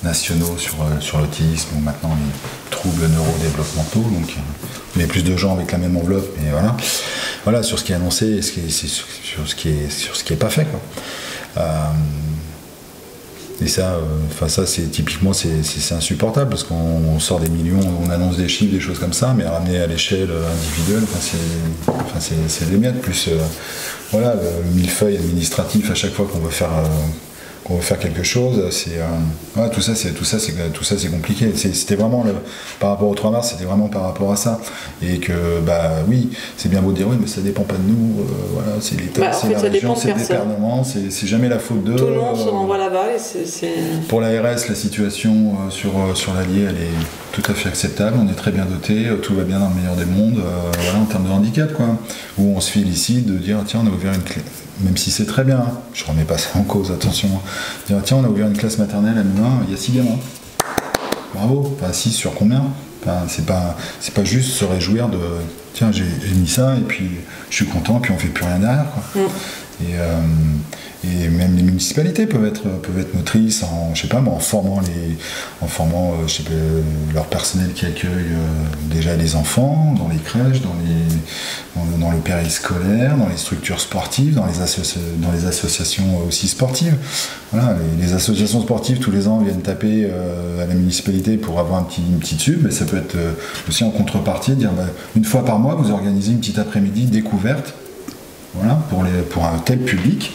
nationaux, sur l'autisme, ou maintenant les troubles neurodéveloppementaux. Donc, il y a plus de gens avec la même enveloppe, mais voilà. Voilà, sur ce qui est annoncé et sur ce qui est pas fait, quoi. Et ça, ça c'est typiquement c'est insupportable parce qu'on sort des millions, on annonce des chiffres, des choses comme ça, mais ramener à l'échelle individuelle, c'est des miettes. Plus voilà, le millefeuille administratif à chaque fois qu'on veut faire quelque chose, tout ça c'est compliqué. C'était vraiment par rapport au 3 mars, c'était vraiment par rapport à ça. Et que oui, c'est bien beau de dire oui, mais ça dépend pas de nous, voilà, c'est l'État, c'est la région, c'est le département, c'est jamais la faute d'eux. Tout le monde se renvoie là-bas. Pour l'ARS, la situation sur l'Allier, elle est tout à fait acceptable, on est très bien doté, tout va bien dans le meilleur des mondes, voilà, en termes de handicap, quoi. Où on se félicite de dire tiens, on a ouvert une clé. Même si c'est très bien, je remets pas ça en cause, attention. Dire, tiens, on a ouvert une classe maternelle à Melun, il y a 6 gamins. Bravo, enfin 6 sur combien? Enfin, c'est pas juste se réjouir de tiens, j'ai mis ça et puis je suis content, puis on fait plus rien derrière, quoi. Et même les municipalités peuvent être motrices en formant leur personnel qui accueille déjà les enfants dans les crèches, dans le périscolaire, dans les structures sportives, dans les associations aussi sportives. Voilà, les associations sportives tous les ans viennent taper à la municipalité pour avoir une petite sub, mais ça peut être aussi en contrepartie dire une fois par mois vous organisez une petite après-midi découverte, voilà, pour un tel public.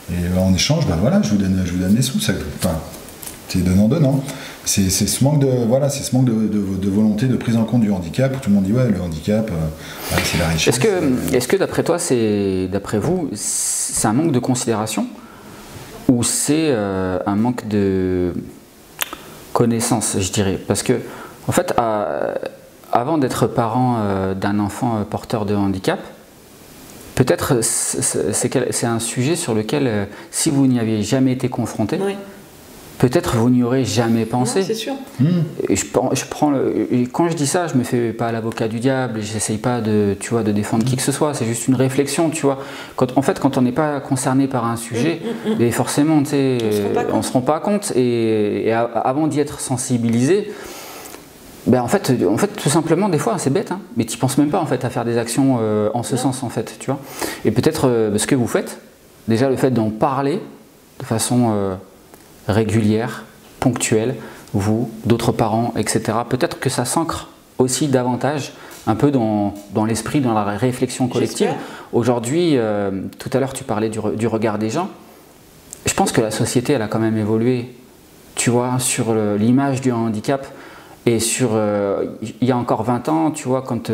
Et en échange, voilà, je vous donne des sous. C'est donnant-donnant. C'est ce manque de volonté de prise en compte du handicap, où tout le monde dit ouais, le handicap, c'est la richesse. Est-ce que d'après toi, d'après vous, c'est un manque de considération ou c'est un manque de connaissance, je dirais? Parce que, en fait, avant d'être parent d'un enfant porteur de handicap, peut-être c'est un sujet sur lequel, si vous n'y aviez jamais été confronté, oui, peut-être vous n'y aurez jamais pensé. C'est sûr. Et quand je dis ça, je me fais pas l'avocat du diable, et j'essaye pas de défendre qui que ce soit. C'est juste une réflexion, tu vois. Quand on n'est pas concerné par un sujet, et forcément, on se rend pas compte. Et avant d'y être sensibilisé. En fait, tout simplement, des fois, c'est bête, hein, mais tu ne penses même pas en fait, à faire des actions en ce sens, en fait, tu vois. Et peut-être ce que vous faites, déjà le fait d'en parler de façon régulière, ponctuelle, vous, d'autres parents, etc., peut-être que ça s'ancre aussi davantage un peu dans l'esprit, dans la réflexion collective. Aujourd'hui, tout à l'heure, tu parlais du regard des gens. Je pense que la société, elle a quand même évolué, tu vois, sur l'image du handicap. Et il y a encore 20 ans, tu vois, quand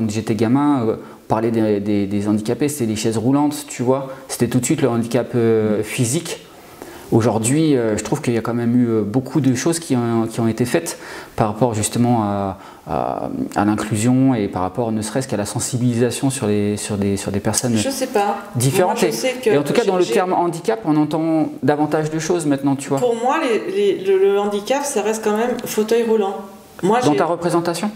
j'étais gamin, on parlait des handicapés, c'était les chaises roulantes, tu vois. C'était tout de suite le handicap physique. Aujourd'hui, je trouve qu'il y a quand même eu beaucoup de choses qui ont été faites par rapport justement à l'inclusion et par rapport ne serait-ce qu'à la sensibilisation sur des personnes différentes. Moi, je sais que et en tout cas, dans le terme handicap, on entend davantage de choses maintenant, tu vois. Pour moi, le handicap, ça reste quand même fauteuil roulant. Dans ta représentation?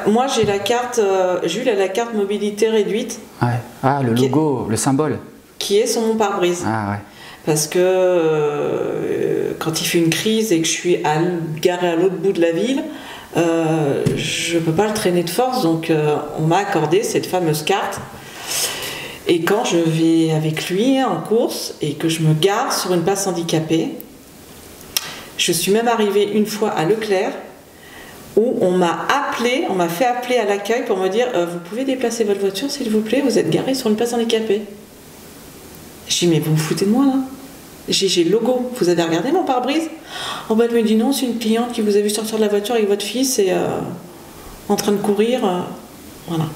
Moi, j'ai la carte, Jules a la carte mobilité réduite. Ouais. Ah, le logo, le symbole. Qui est sur mon pare-brise. Ah, ouais. parce que quand il fait une crise et que je suis garée à l'autre bout de la ville, je ne peux pas le traîner de force, donc on m'a accordé cette fameuse carte. Et quand je vais avec lui en course et que je me gare sur une place handicapée, je suis même arrivée une fois à Leclerc où on m'a fait appeler à l'accueil pour me dire vous pouvez déplacer votre voiture s'il vous plaît, vous êtes garé sur une place handicapée. Je dis mais vous me foutez de moi là? J'ai le logo, vous avez regardé mon pare-brise? En bas elle me dit non, c'est une cliente qui vous a vu sortir de la voiture avec votre fils et en train de courir, voilà.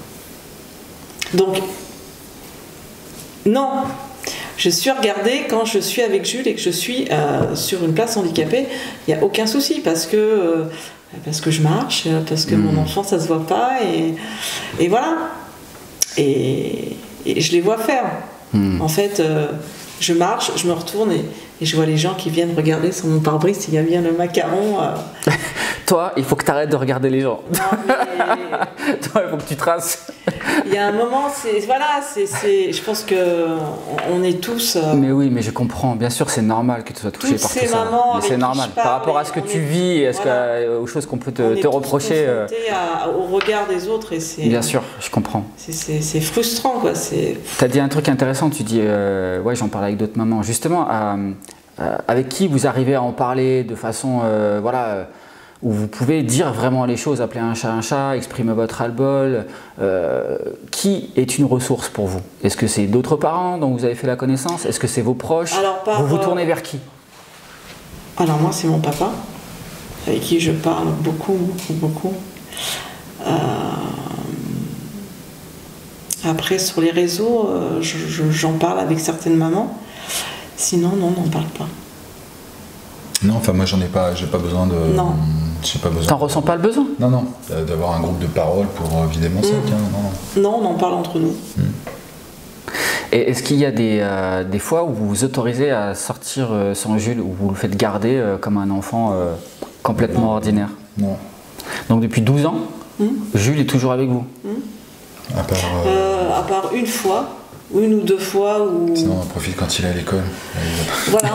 Donc non, je suis regardée quand je suis avec Jules et que je suis sur une place handicapée, il n'y a aucun souci parce que je marche, parce que mon enfant ça se voit pas et voilà. Et je les vois faire. En fait, je marche, je me retourne et je vois les gens qui viennent regarder sur mon pare-brise s'il y a bien le macaron. Toi, il faut que tu arrêtes de regarder les gens. Non, mais... Toi, il faut que tu traces. Il y a un moment, je pense qu'on est tous... Mais oui, mais je comprends. Bien sûr, c'est normal que tu sois touché par tout ça. Mais c'est normal. Par rapport à ce que tu vis et aux choses qu'on peut te reprocher. On est tous au regard des autres. Et bien sûr, je comprends. C'est frustrant, quoi. Tu as dit un truc intéressant. Tu dis, ouais, j'en parle avec d'autres mamans. Justement, avec qui vous arrivez à en parler de façon... voilà, où vous pouvez dire vraiment les choses, appeler un chat, exprimer votre ras-le-bol. Qui est une ressource pour vous? Est-ce que c'est d'autres parents dont vous avez fait la connaissance? Est-ce que c'est vos proches? Vous vous tournez vers qui? Alors moi, c'est mon papa, avec qui je parle beaucoup. Après, sur les réseaux, j'en parle avec certaines mamans. Sinon, non, on n'en parle pas. Non, enfin moi j'ai pas besoin de... Non. T'en ressens pas le besoin? Non, d'avoir un groupe de parole pour vider mon sac. Non, on en parle entre nous. Et est-ce qu'il y a des fois où vous vous autorisez à sortir sans Jules, où vous le faites garder comme un enfant complètement ordinaire? Non. Donc depuis 12 ans, Jules est toujours avec vous? À part une fois, une ou deux fois où... Sinon on profite quand il est à l'école. Voilà,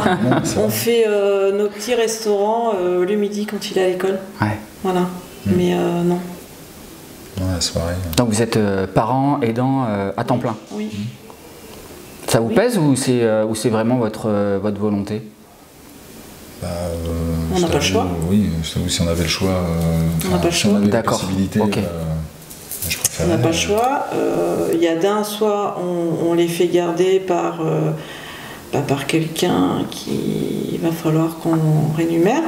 on fait nos petits restaurants le midi quand il est à l'école. Ouais. Voilà, mais non. Non, la soirée. Donc vous êtes parent aidant à temps plein? Oui. Ça vous pèse ou c'est vraiment votre volonté? On n'a pas le choix. Oui, je t'avoue, si on avait le choix, on n'a pas le choix. D'accord. Okay. On n'a pas le choix. Il y a soit on les fait garder par quelqu'un qui va falloir qu'on rémunère.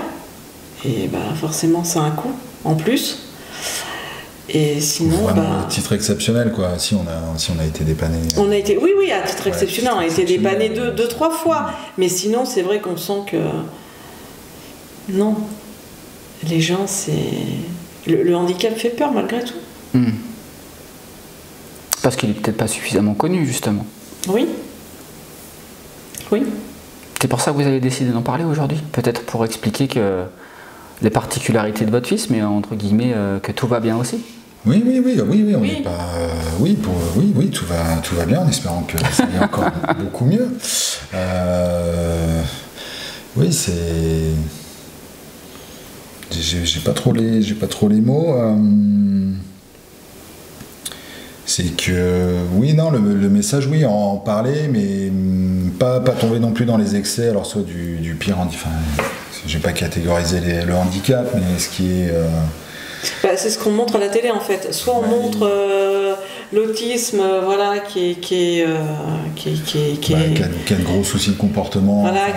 Et forcément, ça a un coût en plus. Et sinon, à titre exceptionnel, quoi. Si on a été dépanné. Oui, à titre exceptionnel, on a été dépanné deux, trois fois. Mais sinon, c'est vrai qu'on sent que non, les gens, le handicap fait peur malgré tout. Parce qu'il est peut-être pas suffisamment connu, justement. Oui. C'est pour ça que vous avez décidé d'en parler aujourd'hui. Peut-être pour expliquer que les particularités de votre fils, mais entre guillemets que tout va bien aussi. Oui, on n'est pas. Oui, tout va bien, en espérant que ça aille encore beaucoup mieux. Oui, c'est. J'ai pas trop les mots. C'est que oui, non, le message, oui, en parler, mais pas tomber non plus dans les excès. Alors soit du pire handicap. Enfin, j'ai pas catégorisé le handicap, mais ce qui est. C'est ce qu'on montre à la télé en fait. Soit on montre l'autisme, voilà, qui a de gros soucis de comportement. Voilà,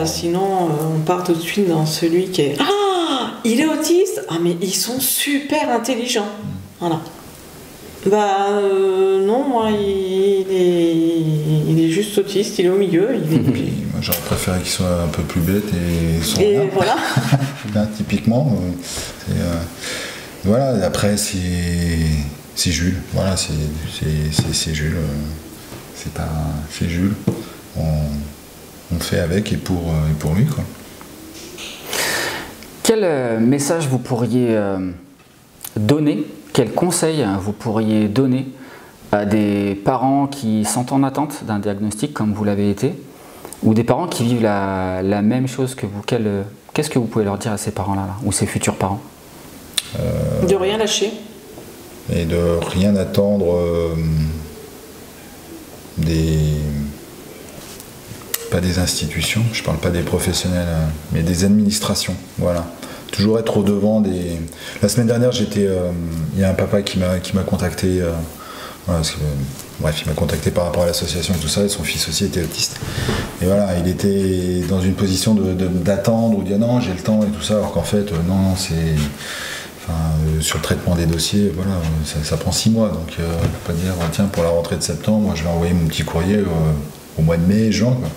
sinon on part tout de suite dans celui qui est il est autiste. Ah mais ils sont super intelligents. Voilà. Non, moi il est juste autiste, il est au milieu. Moi j'aurais préféré qu'il soit un peu plus bête et voilà. Là, typiquement. Voilà, après c'est Jules. Voilà, c'est Jules. C'est Jules. On fait avec et pour lui, quoi. Quel message vous pourriez donner? Quel conseil vous pourriez donner à des parents qui sont en attente d'un diagnostic comme vous l'avez été, ou des parents qui vivent la même chose que vous? Qu'est-ce que vous pouvez leur dire à ces parents-là, ou ces futurs parents? De rien lâcher. Et de rien attendre pas des institutions, je parle pas des professionnels, mais des administrations, voilà. Toujours être au devant des... La semaine dernière, il y a un papa qui m'a contacté, voilà, bref, il m'a contacté par rapport à l'association et tout ça, et son fils aussi était autiste. Et voilà, il était dans une position d'attendre ou de dire non, j'ai le temps et tout ça, alors qu'en fait, non, c'est... Enfin, sur le traitement des dossiers, voilà, ça prend 6 mois, donc on peut pas dire, tiens, pour la rentrée de septembre, moi je vais envoyer mon petit courrier au mois de mai, juin, quoi.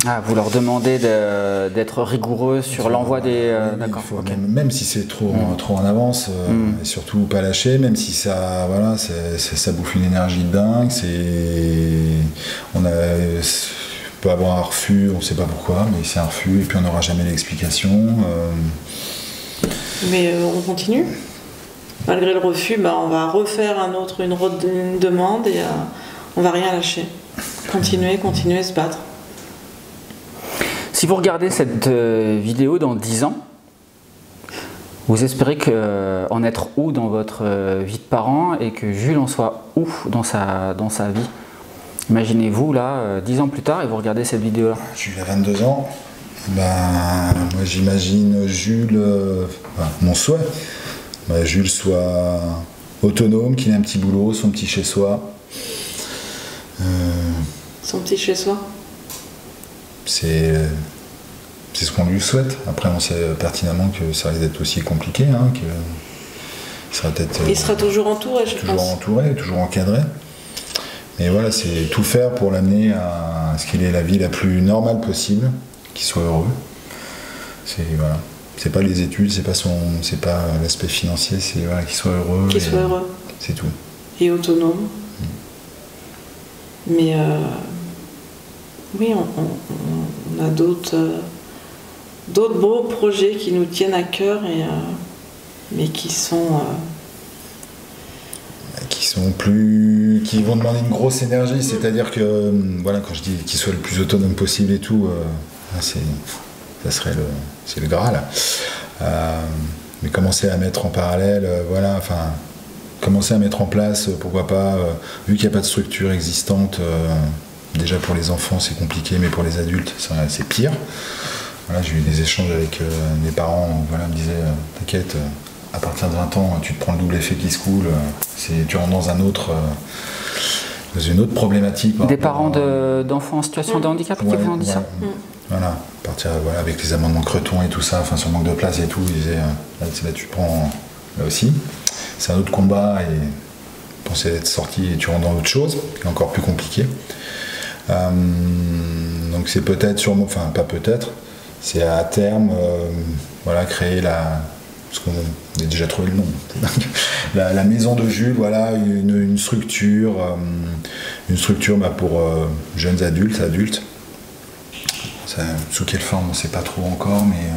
Ah, vous leur demandez d'être rigoureux sur l'envoi des... D'accord. Même si c'est trop en avance, et surtout pas lâcher, même si ça, voilà, ça bouffe une énergie de dingue, on peut avoir un refus, on sait pas pourquoi, mais c'est un refus, et puis on n'aura jamais l'explication. Mais on continue. Malgré le refus, on va refaire une demande et on va rien lâcher. Continuer, se battre. Si vous regardez cette vidéo dans 10 ans, vous espérez en être où dans votre vie de parent et que Jules en soit où dans sa vie? Imaginez-vous là, 10 ans plus tard, et vous regardez cette vidéo-là. Jules a 22 ans. Moi j'imagine Jules, mon souhait, Jules soit autonome, qu'il ait un petit boulot, son petit chez-soi. Son petit chez-soi, c'est ce qu'on lui souhaite. Après on sait pertinemment que ça risque d'être aussi compliqué, il sera toujours entouré, je pense. Toujours entouré, toujours encadré. Mais voilà, c'est tout faire pour l'amener à ce qu'il ait la vie la plus normale possible, qu'il soit heureux. C'est pas les études, c'est pas l'aspect financier, c'est qu'il soit heureux. C'est tout. Et autonome. Mais oui, on a d'autres beaux projets qui nous tiennent à cœur, mais qui vont demander une grosse énergie. C'est-à-dire que voilà, quand je dis qu'il soit le plus autonome possible et tout, c'est le Graal. Mais commencer à mettre en parallèle, commencer à mettre en place, pourquoi pas, vu qu'il n'y a pas de structure existante, déjà pour les enfants c'est compliqué, mais pour les adultes c'est pire. Voilà, j'ai eu des échanges avec des parents où me disaient t'inquiète, à partir de 20 ans tu te prends le double effet qui se coule, tu rentres dans une autre problématique. Des parents d'enfants en situation de handicap qui vous ont dit ça. Voilà, partir avec les amendements Creton et tout ça, sur le manque de place et tout, ils disaient là tu prends là aussi. C'est un autre combat et penser d'être sorti et tu rentres dans autre chose, qui est encore plus compliqué. Donc c'est peut-être sûrement, pas peut-être, c'est à terme créer parce qu'on a déjà trouvé le nom, la maison de Jules, une structure pour jeunes adultes. Sous quelle forme on ne sait pas trop encore, mais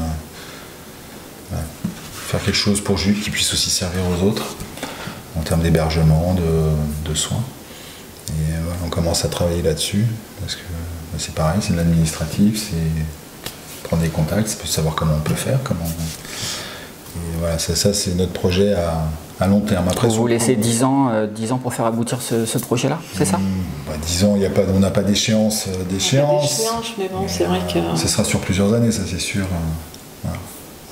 faire quelque chose pour Jules qui puisse aussi servir aux autres en termes d'hébergement, de soins. Et on commence à travailler là-dessus parce que c'est pareil, c'est de l'administratif, c'est prendre des contacts, c'est savoir comment on peut faire, Et voilà, ça c'est notre projet à long terme. Après, vous laissez 10 ans pour faire aboutir ce projet-là, c'est ça? 10 ans, on n'a pas d'échéance. Mais bon, c'est vrai que... Ce sera sur plusieurs années, ça c'est sûr. Voilà.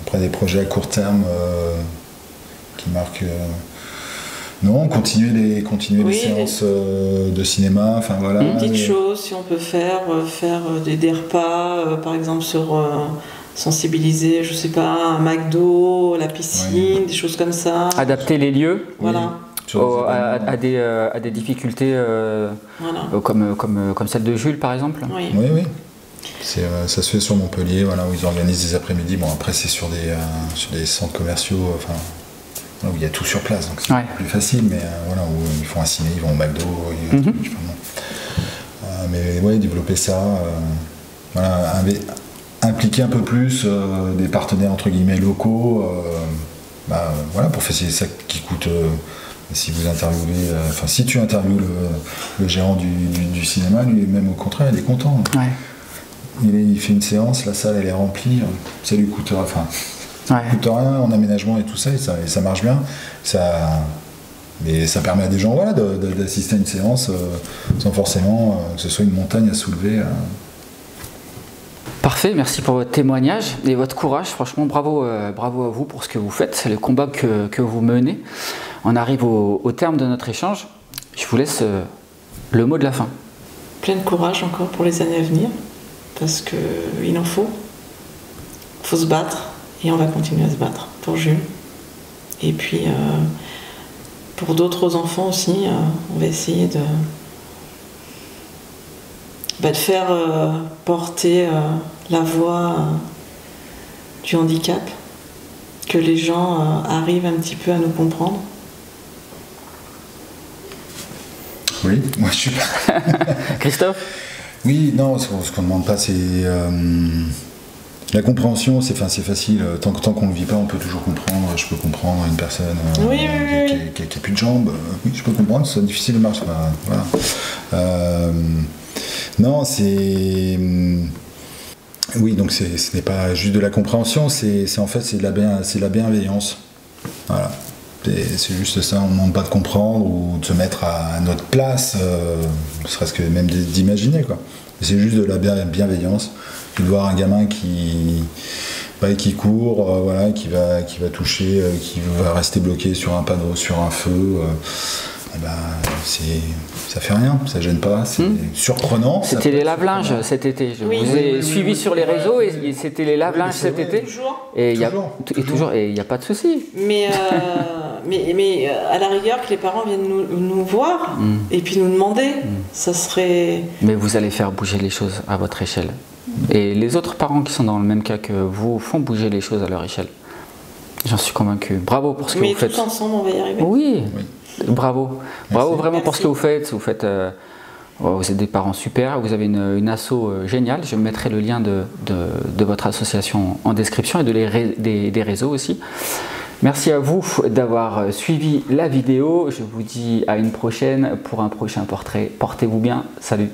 Après des projets à court terme qui marquent... Non, continuer les séances de cinéma, Une petite chose, si on peut faire des repas, par exemple sur... sensibiliser, je sais pas, un McDo, la piscine, des choses comme ça. Adapter les lieux à des difficultés comme celle de Jules par exemple. Oui. Ça se fait sur Montpellier, où ils organisent des après-midi. Bon, après c'est sur des centres commerciaux, où il y a tout sur place, donc c'est plus facile, mais où ils font un ciné, ils vont au McDo, mais développer ça, impliquer un peu plus des partenaires entre guillemets locaux, pour faciliter ça qui coûte Si vous interviewez, si tu interviews le gérant du cinéma, lui, même au contraire, il est content. Ouais. Il fait une séance, la salle elle est remplie, ça lui coûte, coûte rien en aménagement et tout ça, et ça marche bien. Mais ça permet à des gens d'assister à une séance sans forcément que ce soit une montagne à soulever. Parfait, merci pour votre témoignage et votre courage. Franchement, bravo à vous pour ce que vous faites, le combat que vous menez. On arrive au terme de notre échange. Je vous laisse le mot de la fin. Plein de courage encore pour les années à venir, parce qu'il en faut. Il faut se battre, et on va continuer à se battre pour Jules. Et puis, pour d'autres enfants aussi, on va essayer de faire porter la voix du handicap, que les gens arrivent un petit peu à nous comprendre. Oui, moi je suis pas. Christophe? Oui, non, ce qu'on ne demande pas, c'est la compréhension, c'est facile. Tant qu'on ne le vit pas, on peut toujours comprendre. Je peux comprendre une personne qui n'a plus de jambes. Oui, je peux comprendre, c'est difficile de marcher. Voilà. Non, c'est. Oui, donc ce n'est pas juste de la compréhension, c'est de la bienveillance. Voilà. C'est juste ça, on ne demande pas de comprendre ou de se mettre à notre place, ne serait-ce que même d'imaginer, quoi. C'est juste de la bienveillance, de voir un gamin qui court, qui va toucher, qui va rester bloqué sur un panneau, sur un feu. Ça fait rien, ça gêne pas, c'est surprenant. C'était les lave-linges cet été. Je vous ai suivi sur les réseaux et c'était les lave-linges cet été. Toujours. Et il n'y a pas de souci. Mais à la rigueur que les parents viennent nous voir et puis nous demander, ça serait. Mais vous allez faire bouger les choses à votre échelle. Et les autres parents qui sont dans le même cas que vous font bouger les choses à leur échelle. J'en suis convaincu. Bravo pour ce que vous faites. Mais tous ensemble, on va y arriver. Oui. Bravo. Bravo vraiment pour ce que vous faites. Vous êtes des parents super. Vous avez une asso géniale. Je mettrai le lien de votre association en description et des réseaux aussi. Merci à vous d'avoir suivi la vidéo. Je vous dis à une prochaine pour un prochain portrait. Portez-vous bien. Salut.